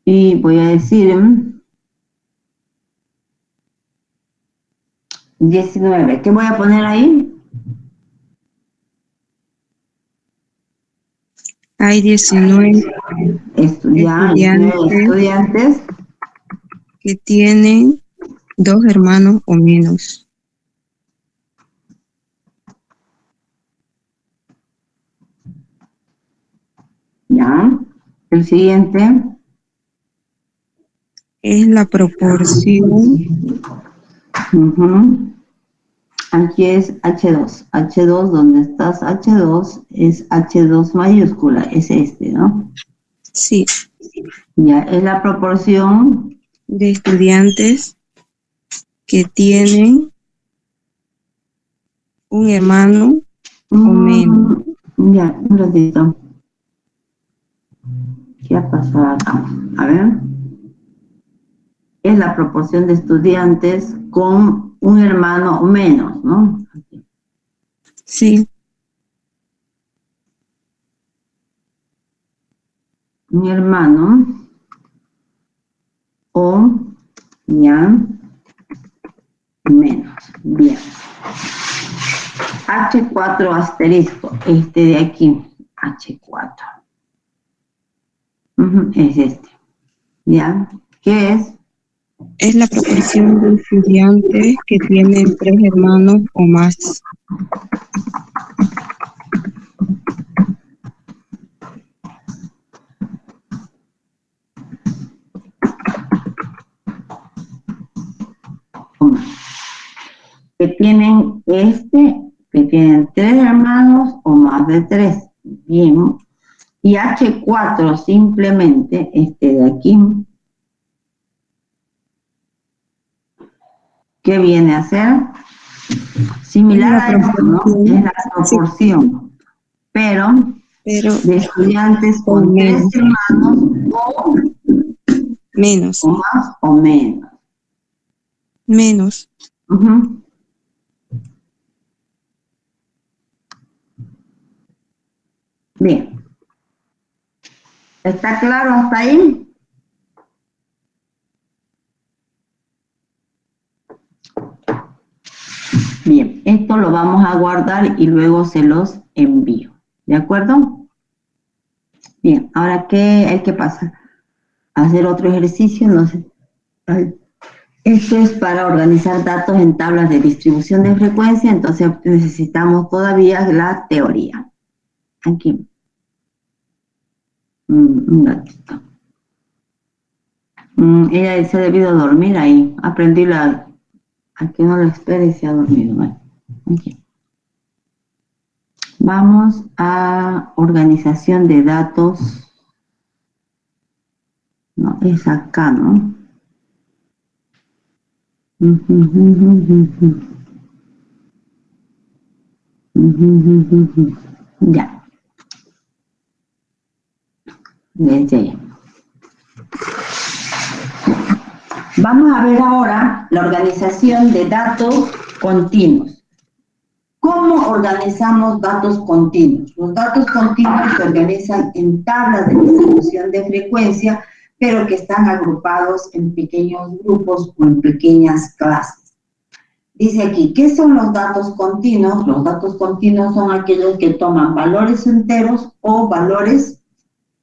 Y voy a decir 19. ¿Qué voy a poner ahí? Hay 19 19 estudiantes que tienen 2 hermanos o menos. Ya. El siguiente. Es la proporción. Aquí es H2. H2, ¿dónde estás? H2 es H2 mayúscula, es este, ¿no? Sí, Ya, es la proporción de estudiantes que tienen un hermano o menos. Ya, un ratito. ¿Qué ha pasado acá? A ver. Es la proporción de estudiantes con un hermano o menos, ¿no? Sí, Un hermano o ya menos. Bien. H4 asterisco, este de aquí, H4. Es este. ¿Ya? ¿Qué es? es la proporción de estudiantes que tienen 3 hermanos o más. o más. Que tienen que tienen 3 hermanos o más de 3. Bien. Y H4 simplemente, de aquí, ¿qué viene a ser? Similar a esto, ¿no? Es la proporción. Pero de estudiantes con 3 hermanos menos. o más o menos. Menos. Uh-huh. Bien. ¿Está claro hasta ahí? Bien, esto lo vamos a guardar y luego se los envío. ¿De acuerdo? Bien, ahora ¿qué hay que pasar? Hacer otro ejercicio, no sé. Esto es para organizar datos en tablas de distribución de frecuencia, entonces necesitamos todavía la teoría. Aquí. Un ratito. Ella se ha debido dormir ahí. Aprendí a que no la espere y se ha dormido. Vale. Aquí. Vamos a organización de datos. No, es acá, ¿no? Ya. Desde ahí. Vamos a ver ahora la organización de datos continuos. ¿Cómo organizamos datos continuos? Los datos continuos se organizan en tablas de distribución de frecuencia, pero que están agrupados en pequeños grupos o en pequeñas clases. Dice aquí, ¿qué son los datos continuos? Los datos continuos son aquellos que toman valores enteros o valores,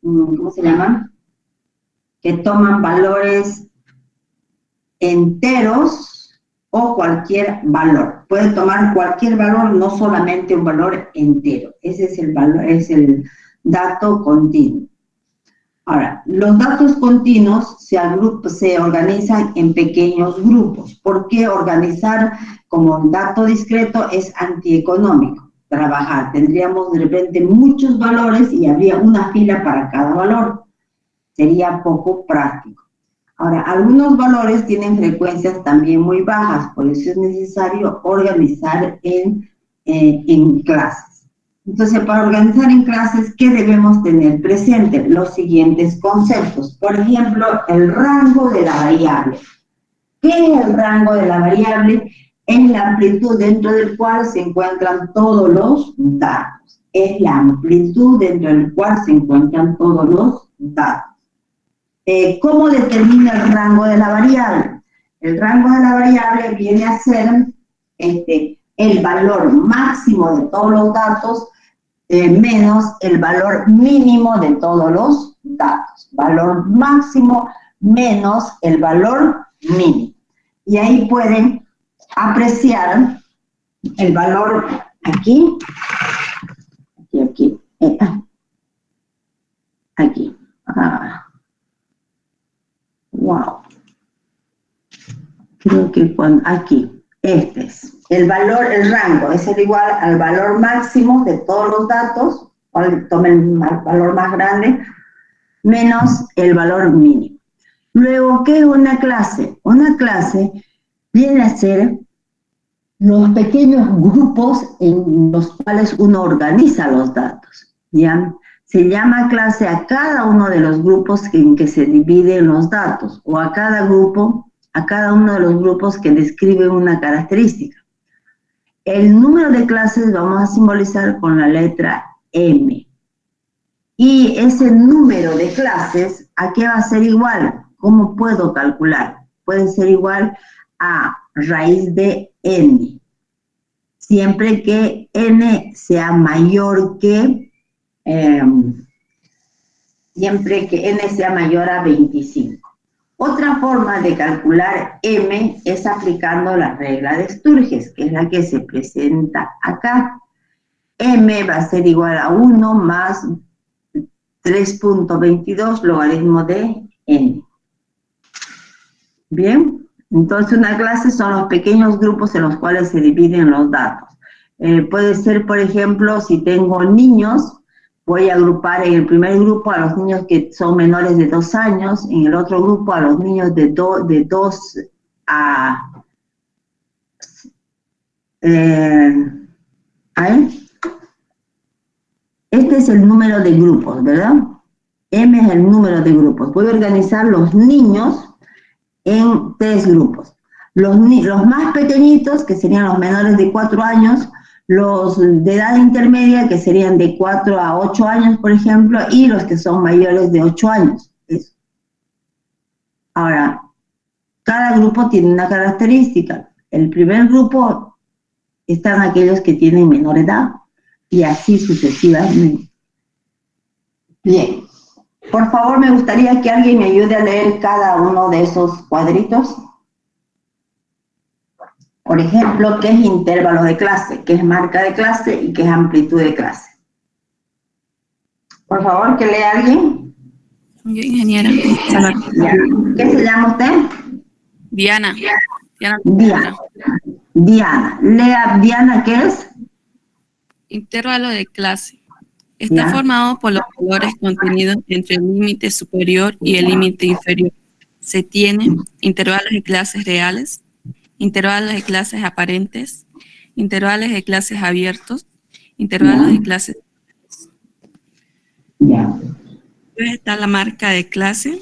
¿cómo se llaman? Que toman valores enteros o cualquier valor. Puede tomar cualquier valor, no solamente un valor entero. Ese es el valor, es el dato continuo. Ahora, los datos continuos se organizan en pequeños grupos. ¿Por qué organizar como un dato discreto es antieconómico? Trabajar. Tendríamos de repente muchos valores y habría una fila para cada valor. Sería poco práctico. Ahora, algunos valores tienen frecuencias también muy bajas, por eso es necesario organizar en clases. Entonces, para organizar en clases, ¿qué debemos tener presente? Los siguientes conceptos. Por ejemplo, el rango de la variable. ¿Qué es el rango de la variable? Es la amplitud dentro del cual se encuentran todos los datos. Es la amplitud dentro del cual se encuentran todos los datos. ¿Cómo determina el rango de la variable? El rango de la variable viene a ser el valor máximo de todos los datos menos el valor mínimo de todos los datos. Valor máximo menos el valor mínimo. Y ahí pueden apreciar el valor aquí, aquí. Wow. Creo que aquí, este es. El valor, el rango, es el igual al valor máximo de todos los datos, tomen el valor más grande, menos el valor mínimo. Luego, ¿qué es una clase? Una clase viene a ser los pequeños grupos en los cuales uno organiza los datos, ¿ya? Se llama clase a cada uno de los grupos en que se dividen los datos, o a cada grupo, a cada uno de los grupos que describe una característica. El número de clases vamos a simbolizar con la letra M. Y ese número de clases, ¿a qué va a ser igual? ¿Cómo puedo calcular? Puede ser igual a raíz de N. Siempre que N sea mayor que, siempre que N sea mayor a 25. Otra forma de calcular M es aplicando la regla de Sturges, que es la que se presenta acá. M va a ser igual a 1 más 3.22 logaritmo de N. Bien, Entonces, una clase son los pequeños grupos en los cuales se dividen los datos. Puede ser, por ejemplo, si tengo niños, voy a agrupar en el primer grupo a los niños que son menores de 2 años, en el otro grupo a los niños de 2 a... Este es el número de grupos, ¿verdad? M es el número de grupos. Voy a organizar los niños en 3 grupos. Los más pequeñitos, que serían los menores de 4 años, los de edad intermedia, que serían de 4 a 8 años, por ejemplo, y los que son mayores de 8 años. Eso. Ahora, cada grupo tiene una característica. El primer grupo están aquellos que tienen menor edad, y así sucesivamente. Bien. Por favor, me gustaría que alguien me ayude a leer cada uno de esos cuadritos. Por ejemplo, ¿qué es intervalo de clase? ¿Qué es marca de clase? ¿Y qué es amplitud de clase? Por favor, que lea alguien. Yo, ingeniera. Ya. ¿Qué se llama usted? Diana. Diana. Lea, Diana, ¿qué es? Intervalo de clase. Está formado por los valores contenidos entre el límite superior y el límite inferior. Se tiene intervalos de clases reales, intervalos de clases aparentes, intervalos de clases abiertos, intervalos de clases. Después está la marca de clase.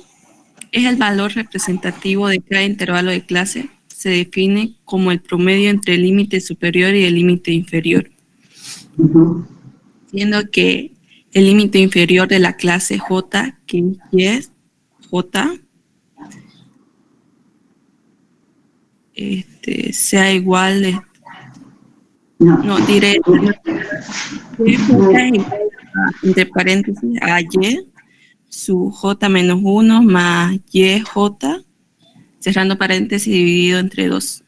Es el valor representativo de cada intervalo de clase. Se define como el promedio entre el límite superior y el límite inferior. Siendo que el límite inferior de la clase J, que es J, sea igual de... No, diré... J es igual a, entre paréntesis, a Y, su J menos 1 más YJ, cerrando paréntesis, dividido entre 2.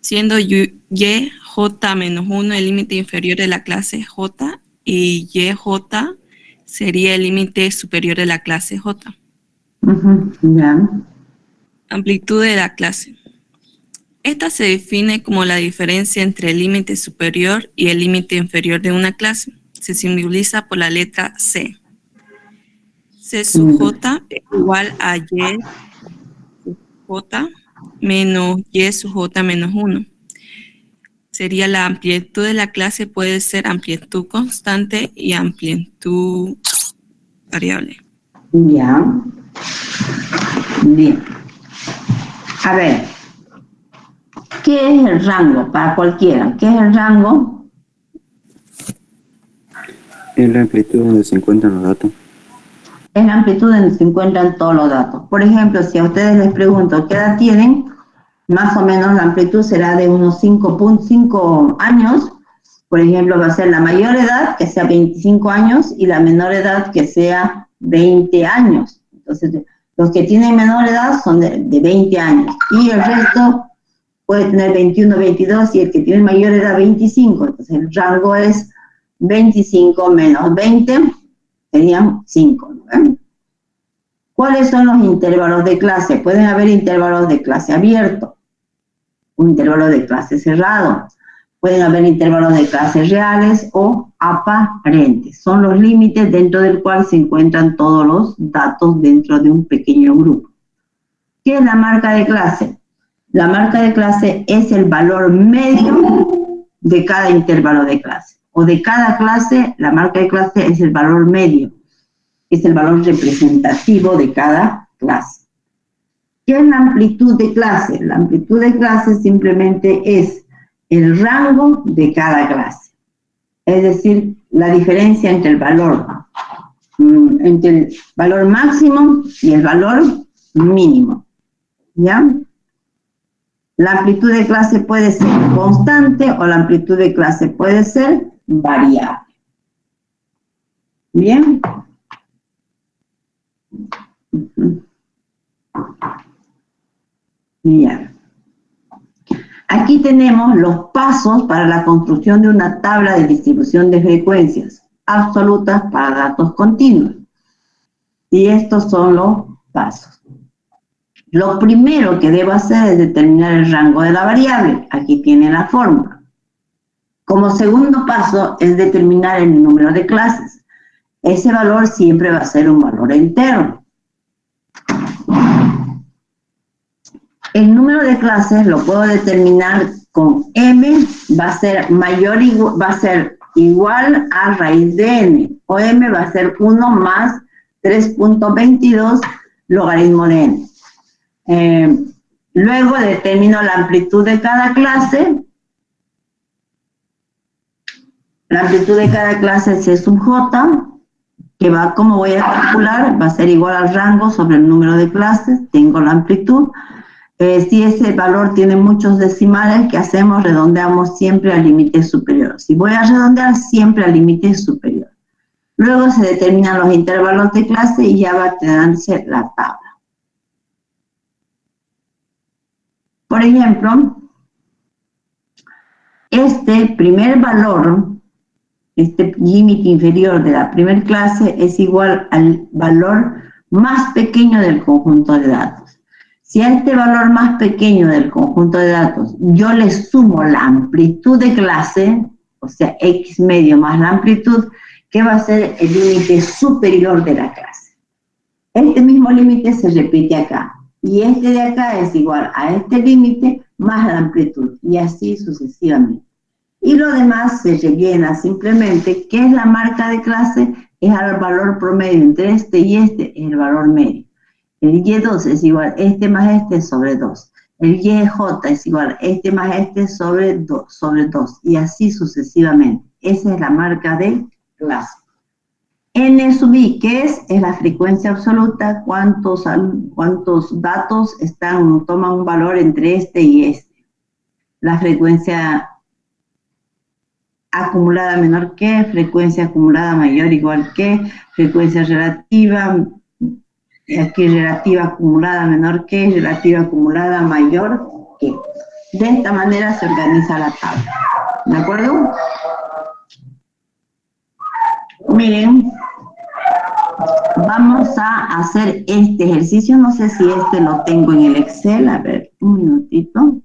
Siendo YJ menos 1 el límite inferior de la clase J y YJ sería el límite superior de la clase J. Amplitud de la clase. Esta se define como la diferencia entre el límite superior y el límite inferior de una clase. Se simboliza por la letra C. C sub J es igual a Y sub J menos Y sub J menos 1. Sería la amplitud de la clase, puede ser amplitud constante y amplitud variable. Ya. Bien. A ver, ¿qué es el rango para cualquiera? ¿Qué es el rango? Es la amplitud donde se encuentran los datos. Es la amplitud donde se encuentran todos los datos. Por ejemplo, si a ustedes les pregunto qué edad tienen, más o menos la amplitud será de unos 5.5 años. Por ejemplo, va a ser la mayor edad, que sea 25 años, y la menor edad, que sea 20 años. Entonces, los que tienen menor edad son de 20 años. Y el resto puede tener 21, 22, y el que tiene mayor edad, 25. Entonces, el rango es 25 menos 20, serían 5. ¿no? ¿Cuáles son los intervalos de clase? Pueden haber intervalos de clase abierto, un intervalo de clase cerrado. Pueden haber intervalos de clases reales o aparentes. Son los límites dentro del cual se encuentran todos los datos dentro de un pequeño grupo. ¿Qué es la marca de clase? La marca de clase es el valor medio de cada intervalo de clase. O de cada clase, la marca de clase es el valor medio. Es el valor representativo de cada clase. ¿Qué es la amplitud de clase? La amplitud de clase simplemente es el rango de cada clase. Es decir, la diferencia entre el valor máximo y el valor mínimo. ¿Ya? La amplitud de clase puede ser constante o la amplitud de clase puede ser variable. ¿Bien? Bien. Aquí tenemos los pasos para la construcción de una tabla de distribución de frecuencias absolutas para datos continuos. Y estos son los pasos. Lo primero que debo hacer es determinar el rango de la variable. Aquí tiene la fórmula. Como segundo paso es determinar el número de clases. Ese valor siempre va a ser un valor entero. El número de clases lo puedo determinar con m, va a ser igual a raíz de n, o m va a ser 1 más 3.22 logaritmo de n. Luego determino la amplitud de cada clase. La amplitud de cada clase es C sub j, que va, como voy a calcular, va a ser igual al rango sobre el número de clases. Tengo la amplitud. Si ese valor tiene muchos decimales, ¿qué hacemos? Redondeamos siempre al límite superior. Si voy a redondear, siempre al límite superior. Luego se determinan los intervalos de clase y ya va a tenerse la tabla. Por ejemplo, este primer valor, este límite inferior de la primera clase, es igual al valor más pequeño del conjunto de datos. Si a este valor más pequeño del conjunto de datos yo le sumo la amplitud de clase, o sea, x medio más la amplitud, ¿qué va a ser el límite superior de la clase? Este mismo límite se repite acá, y este de acá es igual a este límite más la amplitud, y así sucesivamente. Y lo demás se rellena simplemente. ¿Qué es la marca de clase? Es el valor promedio entre este y este, es el valor medio. El Y2 es igual a este más este sobre 2. El YJ es igual a este más este sobre 2, y así sucesivamente. Esa es la marca de clase. N sub I, ¿qué es? Es la frecuencia absoluta. ¿Cuántos datos toman un valor entre este y este? La frecuencia acumulada menor que, frecuencia acumulada mayor o igual que, frecuencia relativa, aquí relativa acumulada menor que, relativa acumulada mayor que. De esta manera se organiza la tabla. ¿De acuerdo? Miren, vamos a hacer este ejercicio. No sé si este lo tengo en el Excel. A ver, un minutito.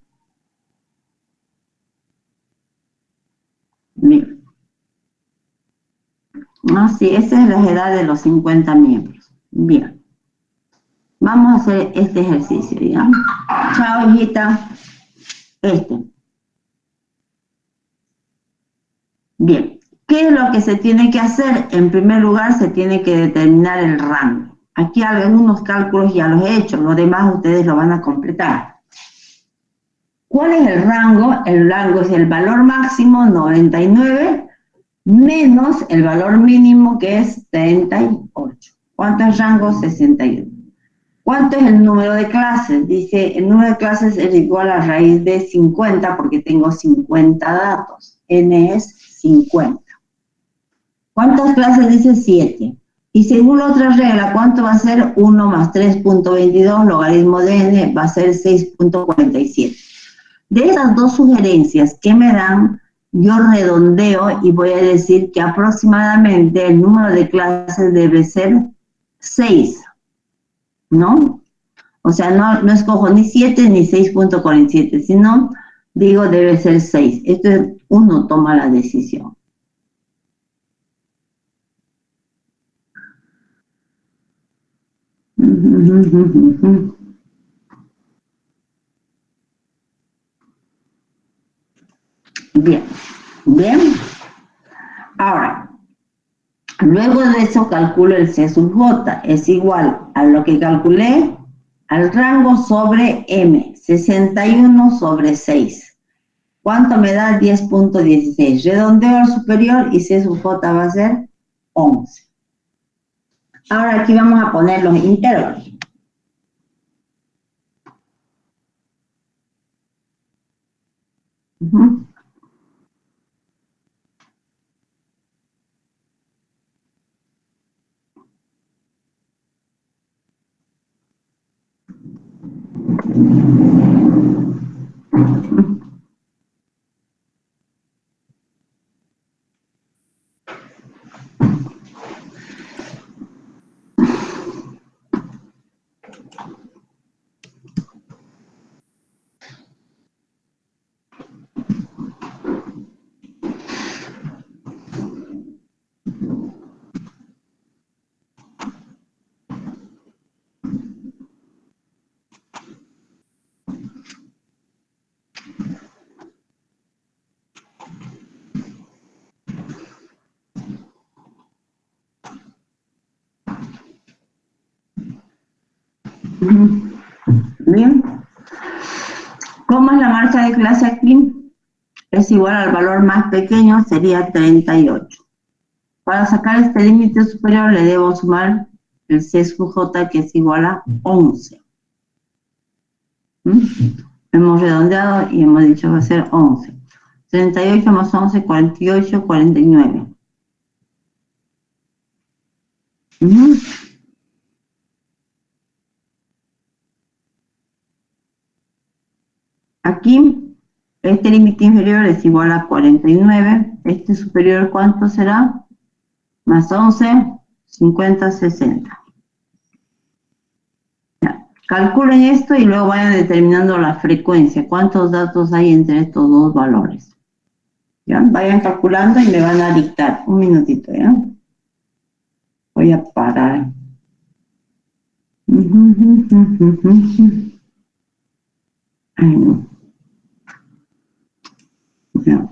Bien. No, sí, esa es la edad de los 50 miembros. Bien. Vamos a hacer este ejercicio, ¿ya? Chao, hijita. Bien. ¿Qué es lo que se tiene que hacer? En primer lugar, se tiene que determinar el rango. Aquí algunos cálculos ya los he hecho, los demás ustedes lo van a completar. ¿Cuál es el rango? El rango es el valor máximo, 99, menos el valor mínimo, que es 38. ¿Cuánto es rango? 61. ¿Cuánto es el número de clases? Dice, el número de clases es igual a raíz de 50, porque tengo 50 datos. N es 50. ¿Cuántas clases? Dice 7. Y según la otra regla, ¿cuánto va a ser? 1 más 3.22, logaritmo de n, va a ser 6.47. De esas dos sugerencias que me dan, yo redondeo y voy a decir que aproximadamente el número de clases debe ser 6, ¿no? O sea, no escojo ni 7 ni 6.47, sino digo debe ser 6. Esto es, uno toma la decisión. Bien, bien. Ahora, luego de eso calculo el C sub J. Es igual a lo que calculé al rango sobre M. 61 sobre 6. ¿Cuánto me da? 10.16. Redondeo al superior y C sub J va a ser 11. Ahora aquí vamos a poner los intervalos. Bien. ¿Cómo es la marcha de clase aquí? Es igual al valor más pequeño, sería 38. Para sacar este límite superior le debo sumar el C sub J, que es igual a 11. Hemos redondeado y hemos dicho que va a ser 11. 38 más 11, 48, 49. Aquí, este límite inferior es igual a 49. Este superior, ¿cuánto será? Más 11, 50, 60. Ya. Calculen esto y luego vayan determinando la frecuencia. ¿Cuántos datos hay entre estos dos valores? ¿Ya? Vayan calculando y me van a dictar. Un minutito, ¿ya? Voy a parar. Ay, no. Ya.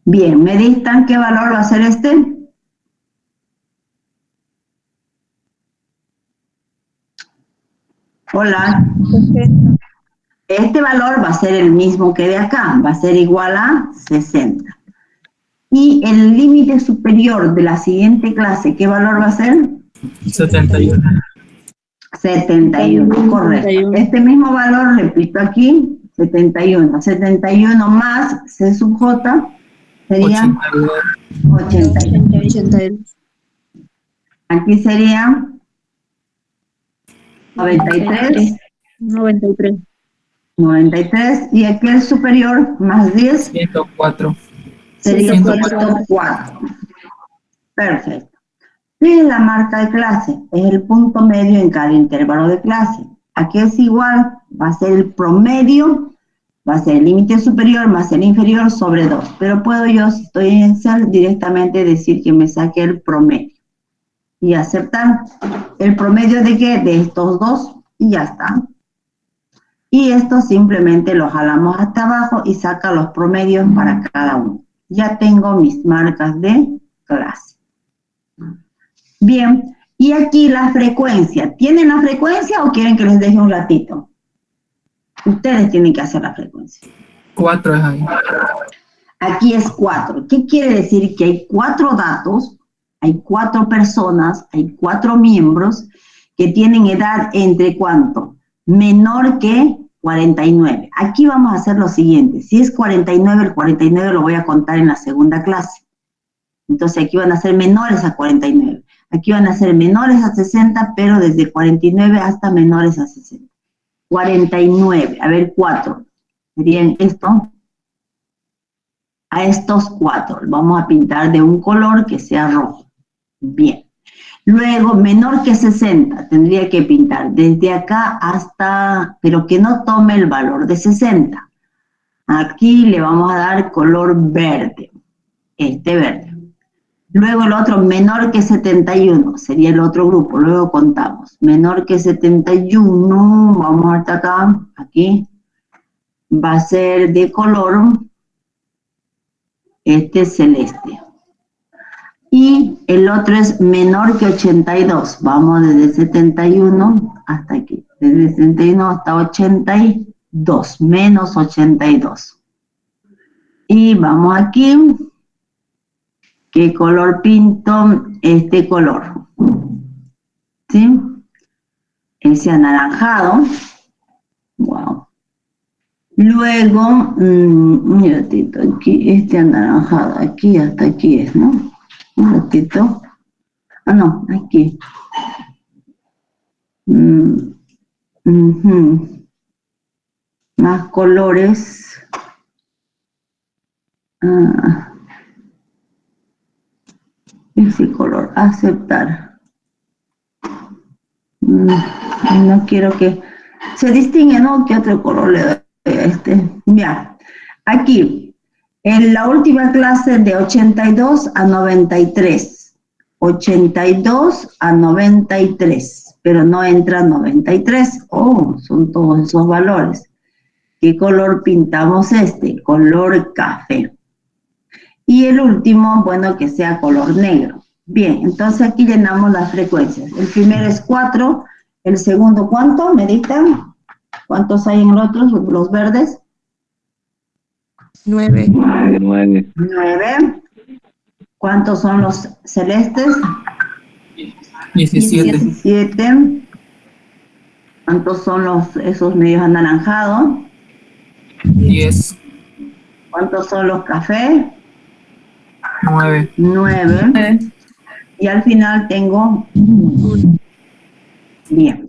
Bien, ¿me dictan qué valor va a ser este? Hola. Este valor va a ser el mismo que de acá, va a ser igual a 60. Y el límite superior de la siguiente clase, ¿qué valor va a ser? 71. 71, correcto. Este mismo valor, repito aquí, 71. 71 más C sub J sería 82. Aquí sería 93. 93. Y aquí el superior, más 10, 104. sería 104. 104. Perfecto. ¿Qué es la marca de clase? Es el punto medio en cada intervalo de clase. Aquí es igual, va a ser el promedio, va a ser el límite superior más el inferior sobre 2. Pero puedo yo, si estoy en Excel, directamente decir que me saque el promedio. Y aceptar el promedio de qué? De estos dos, y ya está. Y esto simplemente lo jalamos hasta abajo y saca los promedios para cada uno. Ya tengo mis marcas de clase. Bien, y aquí la frecuencia. ¿Tienen la frecuencia o quieren que les deje un ratito? Ustedes tienen que hacer la frecuencia. 4 es ahí. Aquí es 4. ¿Qué quiere decir? Que hay 4 datos, hay 4 personas, hay 4 miembros que tienen edad entre ¿cuánto? Menor que 49. Aquí vamos a hacer lo siguiente. Si es 49, el 49 lo voy a contar en la segunda clase. Entonces aquí van a ser menores a 49. Aquí van a ser menores a 60, pero desde 49 hasta menores a 60. 49, a ver, 4. Serían esto. A estos 4 vamos a pintar de un color que sea rojo. Bien. Luego, menor que 60, tendría que pintar desde acá hasta, pero que no tome el valor de 60. Aquí le vamos a dar color verde, este verde. Luego el otro, menor que 71, sería el otro grupo, luego contamos. Menor que 71, vamos hasta acá, aquí, va a ser de color celeste. Y el otro es menor que 82, vamos desde 71 hasta aquí, desde 71 hasta 82, menos 82. Y vamos aquí. ¿Qué color pinto? Este color, ¿sí? Ese anaranjado. Wow. Luego, un ratito, aquí, este anaranjado, aquí hasta aquí es, ¿no? Un ratito. Ah, no, aquí. Más colores. Ese color, aceptar. No quiero que se distingue, ¿no? ¿Qué otro color le doy a este? Ya, aquí, en la última clase de 82 a 93. 82 a 93, pero no entra 93. Oh, son todos esos valores. ¿Qué color pintamos este? Color café. Y el último, bueno, que sea color negro. Bien, entonces aquí llenamos las frecuencias. El primero es 4, el segundo, ¿cuánto? ¿Me dictan? ¿Cuántos hay en el otro, los verdes? 9. 9. 9. ¿Cuántos son los celestes? 17. 17. ¿Cuántos son esos medios anaranjados? 10. ¿Cuántos son los cafés? 9. 9. Y al final tengo 1. Bien.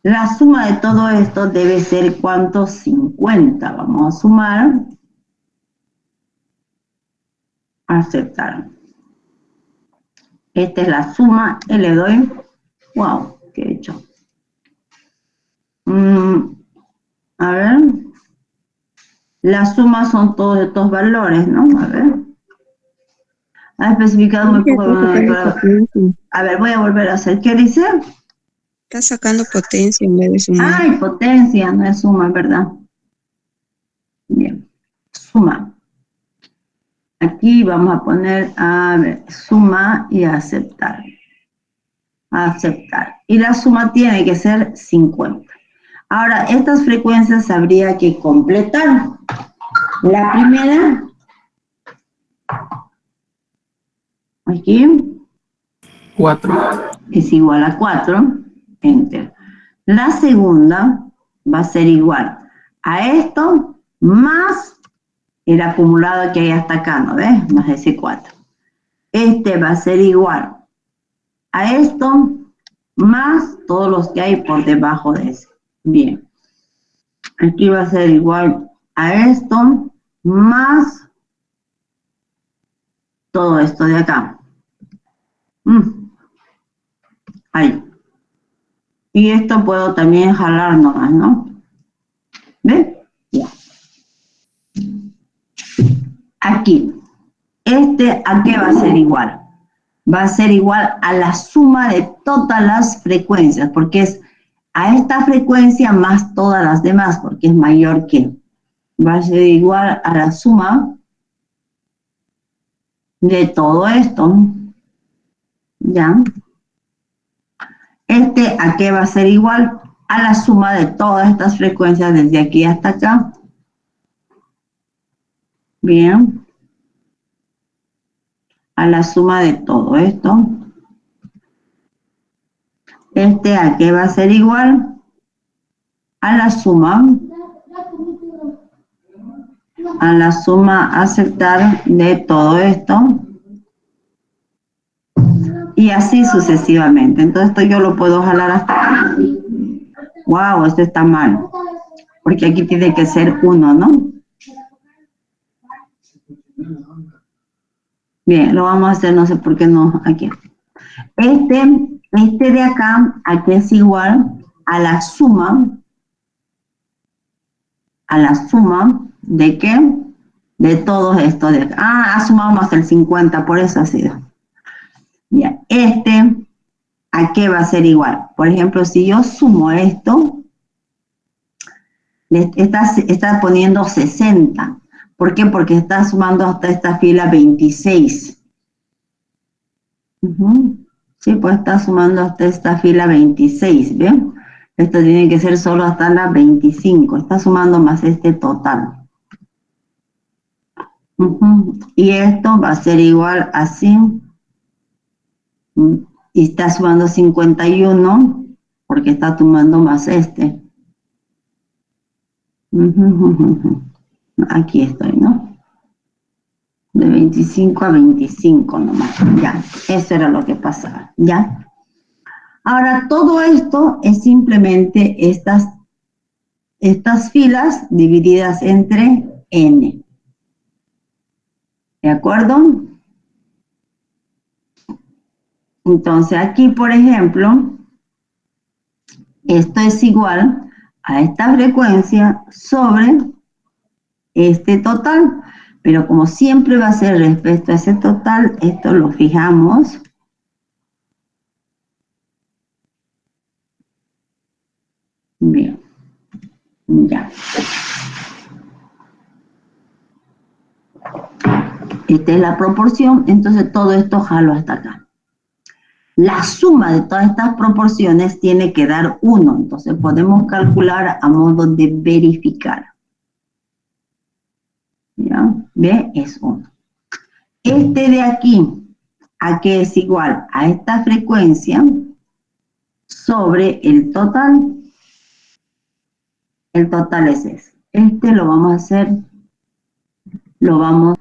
La suma de todo esto debe ser ¿cuánto? 50. Vamos a sumar. Aceptar. Esta es la suma y le doy. Wow, ¿qué he hecho? A ver. La suma son todos estos valores, ¿no? A ver. Ha especificado muy poco. A ver, voy a volver a hacer. ¿Qué dice? Está sacando potencia en vez de sumar. Ay, potencia, no es suma, ¿verdad? Bien, suma. Aquí vamos a poner, a ver, suma y aceptar. Aceptar. Y la suma tiene que ser 50. Ahora, estas frecuencias habría que completar. La primera, aquí, 4. es igual a 4, enter. La segunda va a ser igual a esto más el acumulado que hay hasta acá, ¿no ves? Más ese 4. Este va a ser igual a esto más todos los que hay por debajo de ese. Bien. Aquí va a ser igual a esto, más todo esto de acá. Ahí. Y esto puedo también jalar nomás, ¿no? ¿Ven? Ya. Aquí. ¿A qué va a ser igual? Va a ser igual a la suma de todas las frecuencias, porque es a esta frecuencia más todas las demás, porque es mayor que. Va a ser igual a la suma de todo esto. ¿Ya? ¿A qué va a ser igual? A la suma de todas estas frecuencias desde aquí hasta acá. Bien. A la suma de todo esto. ¿A qué va a ser igual? A la suma aceptar de todo esto. Y así sucesivamente. Entonces esto yo lo puedo jalar hasta acá. Wow, esto está mal. Porque aquí tiene que ser 1, ¿no? Bien, lo vamos a hacer, no sé por qué no, aquí. De acá, aquí es igual a la suma ¿de qué? De todo esto de acá. Ha sumado más el 50, por eso ha sido. Ya, ¿a qué va a ser igual? Por ejemplo, si yo sumo esto, está poniendo 60. ¿Por qué? Porque está sumando hasta esta fila 26. Sí, pues está sumando hasta esta fila 26, ¿ven? Esto tiene que ser solo hasta la 25. Está sumando más este total. Y esto va a ser igual así. Y está sumando 51 porque está sumando más este. Aquí estoy, ¿no? De 25 a 25 nomás. Ya, eso era lo que pasaba. ¿Ya? Ahora, todo esto es simplemente estas filas divididas entre n. ¿De acuerdo? Entonces, aquí, por ejemplo, esto es igual a esta frecuencia sobre este total. Pero como siempre va a ser respecto a ese total, esto lo fijamos. Bien. Ya. Esta es la proporción, entonces todo esto jalo hasta acá. La suma de todas estas proporciones tiene que dar 1, entonces podemos calcular a modo de verificar. ¿Ya? ¿Ve? Es 1. De aquí, ¿a qué es igual? A esta frecuencia sobre el total. El total es ese. Lo vamos a hacer, lo vamos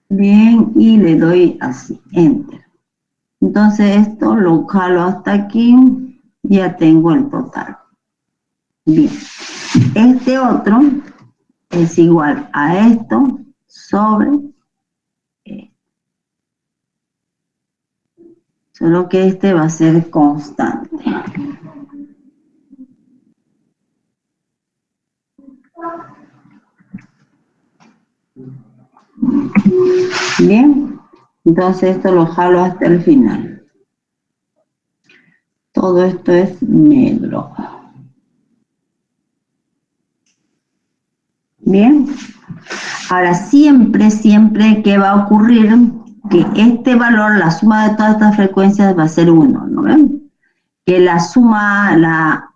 bien y le doy así, enter. Entonces esto lo jalo hasta aquí, ya tengo el total. Bien, otro es igual a esto sobre esto. Solo que va a ser constante. Bien, entonces esto lo jalo hasta el final. Todo esto es negro. Bien, ahora siempre, ¿qué va a ocurrir? Que este valor, la suma de todas estas frecuencias va a ser 1, ¿no ven? Que la suma, la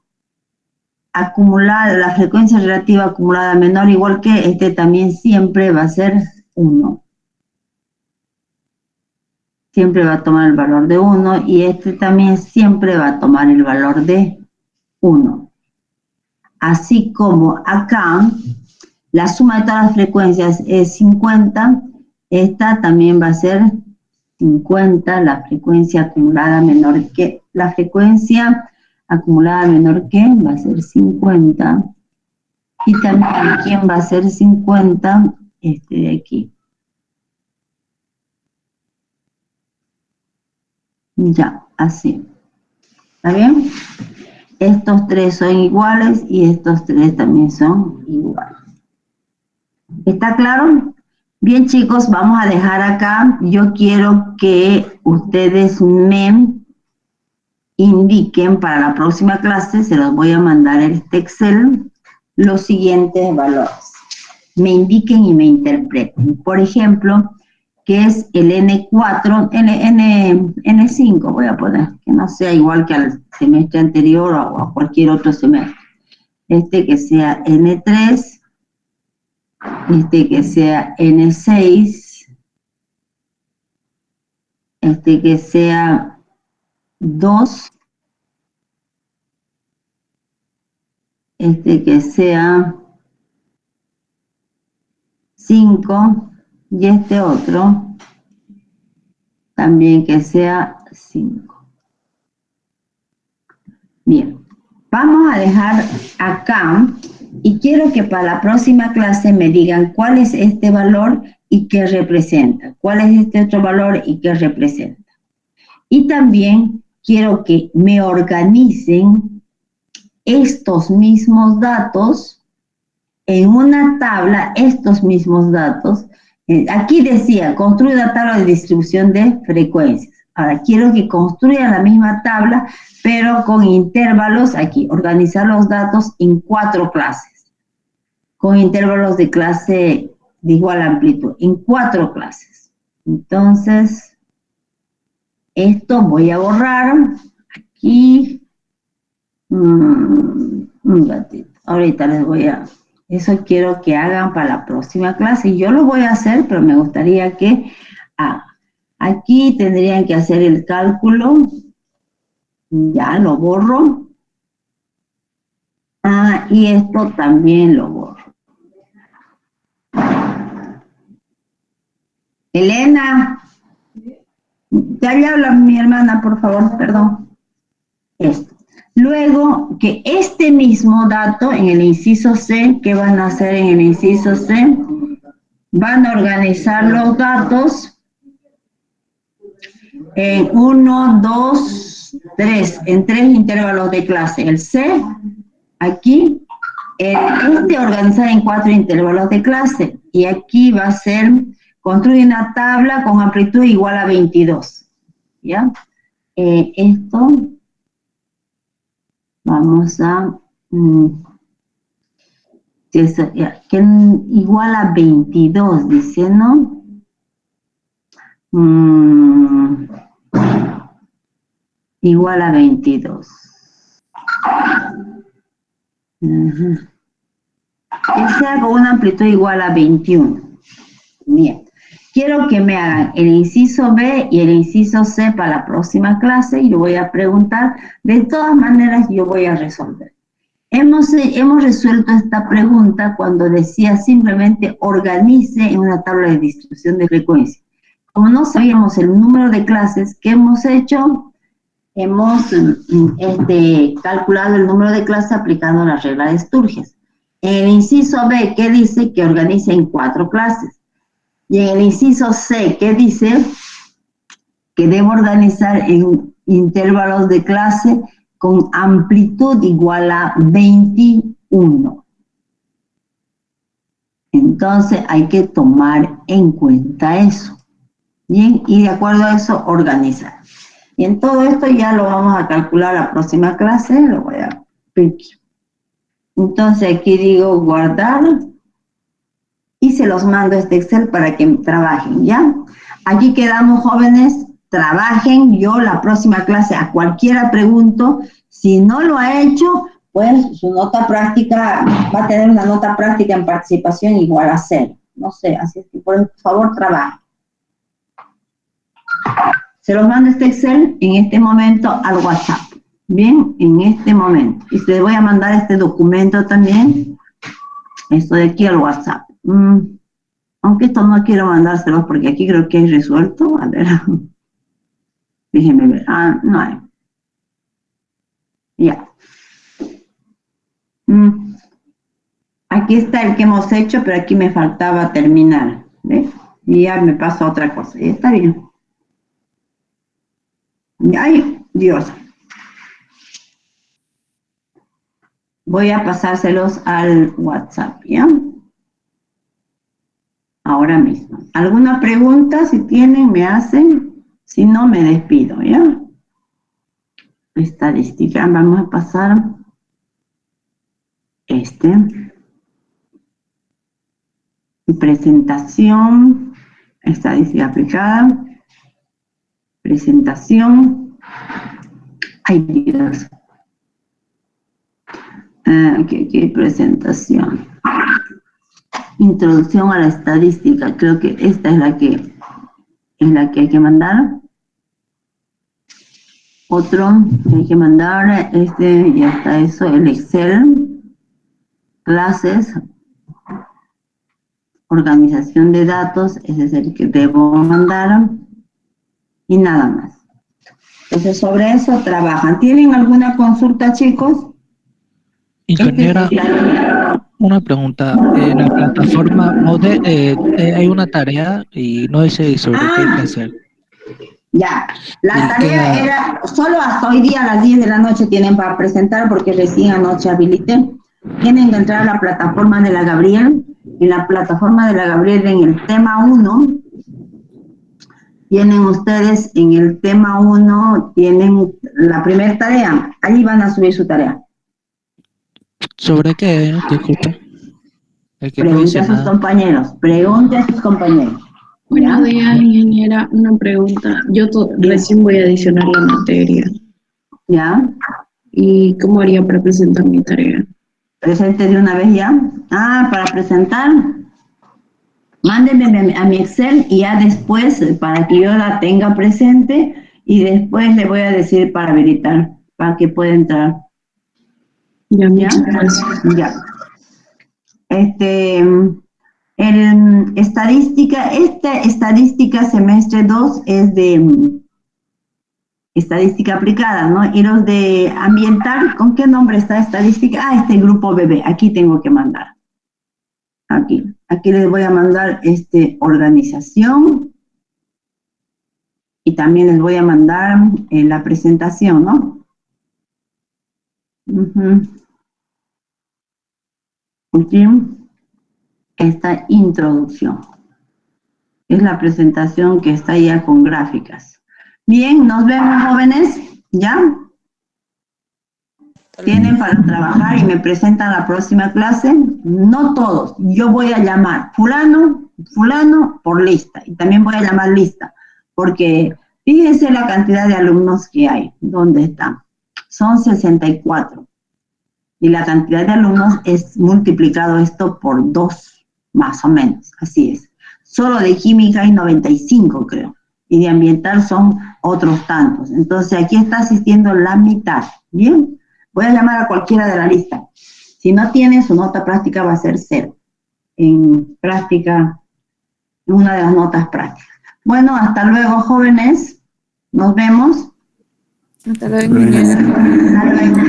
acumulada, la frecuencia relativa acumulada menor, igual que también siempre va a ser 1. Siempre va a tomar el valor de 1 y también siempre va a tomar el valor de 1. Así como acá, la suma de todas las frecuencias es 50, esta también va a ser 50, la frecuencia acumulada menor que, va a ser 50 Y también quién va a ser 50, este de aquí. Ya, así. ¿Está bien? Estos tres son iguales y estos tres también son iguales. ¿Está claro? Bien, chicos, vamos a dejar acá. Yo quiero que ustedes me indiquen para la próxima clase, se los voy a mandar este Excel, los siguientes valores. Me indiquen y me interpreten. Por ejemplo, que es el N4, N5, voy a poner, que no sea igual que al semestre anterior o a cualquier otro semestre. Este que sea N3, este que sea N6, este que sea 2, este que sea 5 y este otro también que sea 5. Bien, vamos a dejar acá y quiero que para la próxima clase me digan cuál es este valor y qué representa, cuál es este otro valor y qué representa. Y también quiero que me organicen estos mismos datos en una tabla, estos mismos datos. Aquí decía, construye una tabla de distribución de frecuencias. Ahora, quiero que construyan la misma tabla, pero con intervalos aquí. Organizar los datos en 4 clases. Con intervalos de clase de igual amplitud. En 4 clases. Entonces, esto voy a borrar. Aquí. Un ratito. Ahorita les voy a... Eso quiero que hagan para la próxima clase. Yo lo voy a hacer, pero me gustaría que hagan. Aquí tendrían que hacer el cálculo. Ya lo borro. Y esto también lo borro. Elena. Ya le habla mi hermana, por favor, perdón. Esto. Luego, que este mismo dato en el inciso C, ¿qué van a hacer en el inciso C? Van a organizar los datos en 1, 2, 3, en 3 intervalos de clase. El C, aquí, este organizar en 4 intervalos de clase. Y aquí va a ser, construye una tabla con amplitud igual a 22. ¿Ya? Esto... Vamos a, que igual a 22, dice, ¿no? Igual a 22. Que sea con una amplitud igual a 21. Bien. Quiero que me hagan el inciso B y el inciso C para la próxima clase y yo voy a preguntar. De todas maneras, yo voy a resolver. Hemos resuelto esta pregunta cuando decía simplemente organice en una tabla de distribución de frecuencia. Como no sabíamos el número de clases, ¿qué hemos hecho? Hemos calculado el número de clases aplicando la regla de Sturges. En el inciso B, ¿qué dice? Que organice en 4 clases. Y en el inciso C, ¿qué dice? Que debo organizar en intervalos de clase con amplitud igual a 21. Entonces hay que tomar en cuenta eso. Bien, y de acuerdo a eso, organizar. Y en todo esto ya lo vamos a calcular la próxima clase, lo voy a pedir. Entonces aquí digo guardar. Y se los mando este Excel para que trabajen, ¿ya? Aquí quedamos, jóvenes, trabajen. Yo la próxima clase a cualquiera pregunto. Si no lo ha hecho, pues su nota práctica, va a tener una nota práctica en participación igual a 0. No sé, así es que por favor trabajen. Se los mando este Excel en este momento al WhatsApp. Bien, en este momento. Y les voy a mandar este documento también. Esto de aquí al WhatsApp. Aunque esto no quiero mandárselos porque aquí creo que es resuelto. A ver. Déjenme ver. No hay. Ya. aquí está el que hemos hecho, pero aquí me faltaba terminar, ¿ves? Y ya me paso a otra cosa, y está bien. Ay, Dios. Voy a pasárselos al WhatsApp, ¿ya? Ahora mismo. ¿Alguna pregunta? Si tienen, me hacen. Si no, me despido, ¿ya? Estadística. Vamos a pasar presentación, estadística aplicada, presentación. Ay, Dios. ¿Qué presentación? Introducción a la estadística. Creo que esta es la que hay que mandar. Otro que hay que mandar, ya está eso, el Excel, clases, organización de datos, ese es el que debo mandar, y nada más. Entonces, sobre eso trabajan. ¿Tienen alguna consulta, chicos? Ingeniera, una pregunta. En la plataforma Mode hay una tarea y no sé sobre qué hay que hacer. Ya, la tarea era, solo hasta hoy día a las 10 de la noche tienen para presentar, porque recién anoche habilité. Tienen que entrar a la plataforma de la Gabriel. En la plataforma de la Gabriel, en el tema 1, tienen ustedes, en el tema 1, tienen la primera tarea. Ahí van a subir su tarea. ¿Sobre qué? Disculpe. Pregunte a sus compañeros. Pregunte a sus compañeros. Buenos días, ingeniera. Una pregunta. Yo recién voy a adicionar la materia. ¿Ya? ¿Y cómo haría para presentar mi tarea? ¿Presente de una vez ya? Para presentar. Mándenme a mi Excel y ya después, para que yo la tenga presente, y después le voy a decir para habilitar, para que pueda entrar. Ya, ¿Ya? Ya. Esta estadística semestre 2 es de estadística aplicada, ¿no? Y los de ambiental, ¿con qué nombre está estadística? Este grupo bebé, aquí tengo que mandar. Aquí les voy a mandar organización, y también les voy a mandar la presentación, ¿no? Aquí, esta introducción. Es la presentación que está ya con gráficas. Bien, nos vemos, jóvenes, ¿ya? Tienen para trabajar y me presentan la próxima clase. No todos, yo voy a llamar fulano, por lista, y también voy a llamar lista, porque fíjense la cantidad de alumnos que hay. ¿Dónde están? Son 64. Y la cantidad de alumnos es multiplicado esto por 2, más o menos, así es. Solo de química hay 95, creo, y de ambiental son otros tantos. Entonces, aquí está asistiendo la mitad, ¿bien? Voy a llamar a cualquiera de la lista. Si no tiene, su nota práctica va a ser 0. En práctica, una de las notas prácticas. Bueno, hasta luego, jóvenes. Nos vemos. Hasta luego, ingeniera.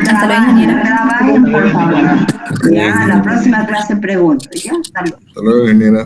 Hasta luego, ingeniera. Trabajen, por favor. Ya, la próxima clase pregunto. ¿Ya? Hasta luego. Hasta luego, ingeniera.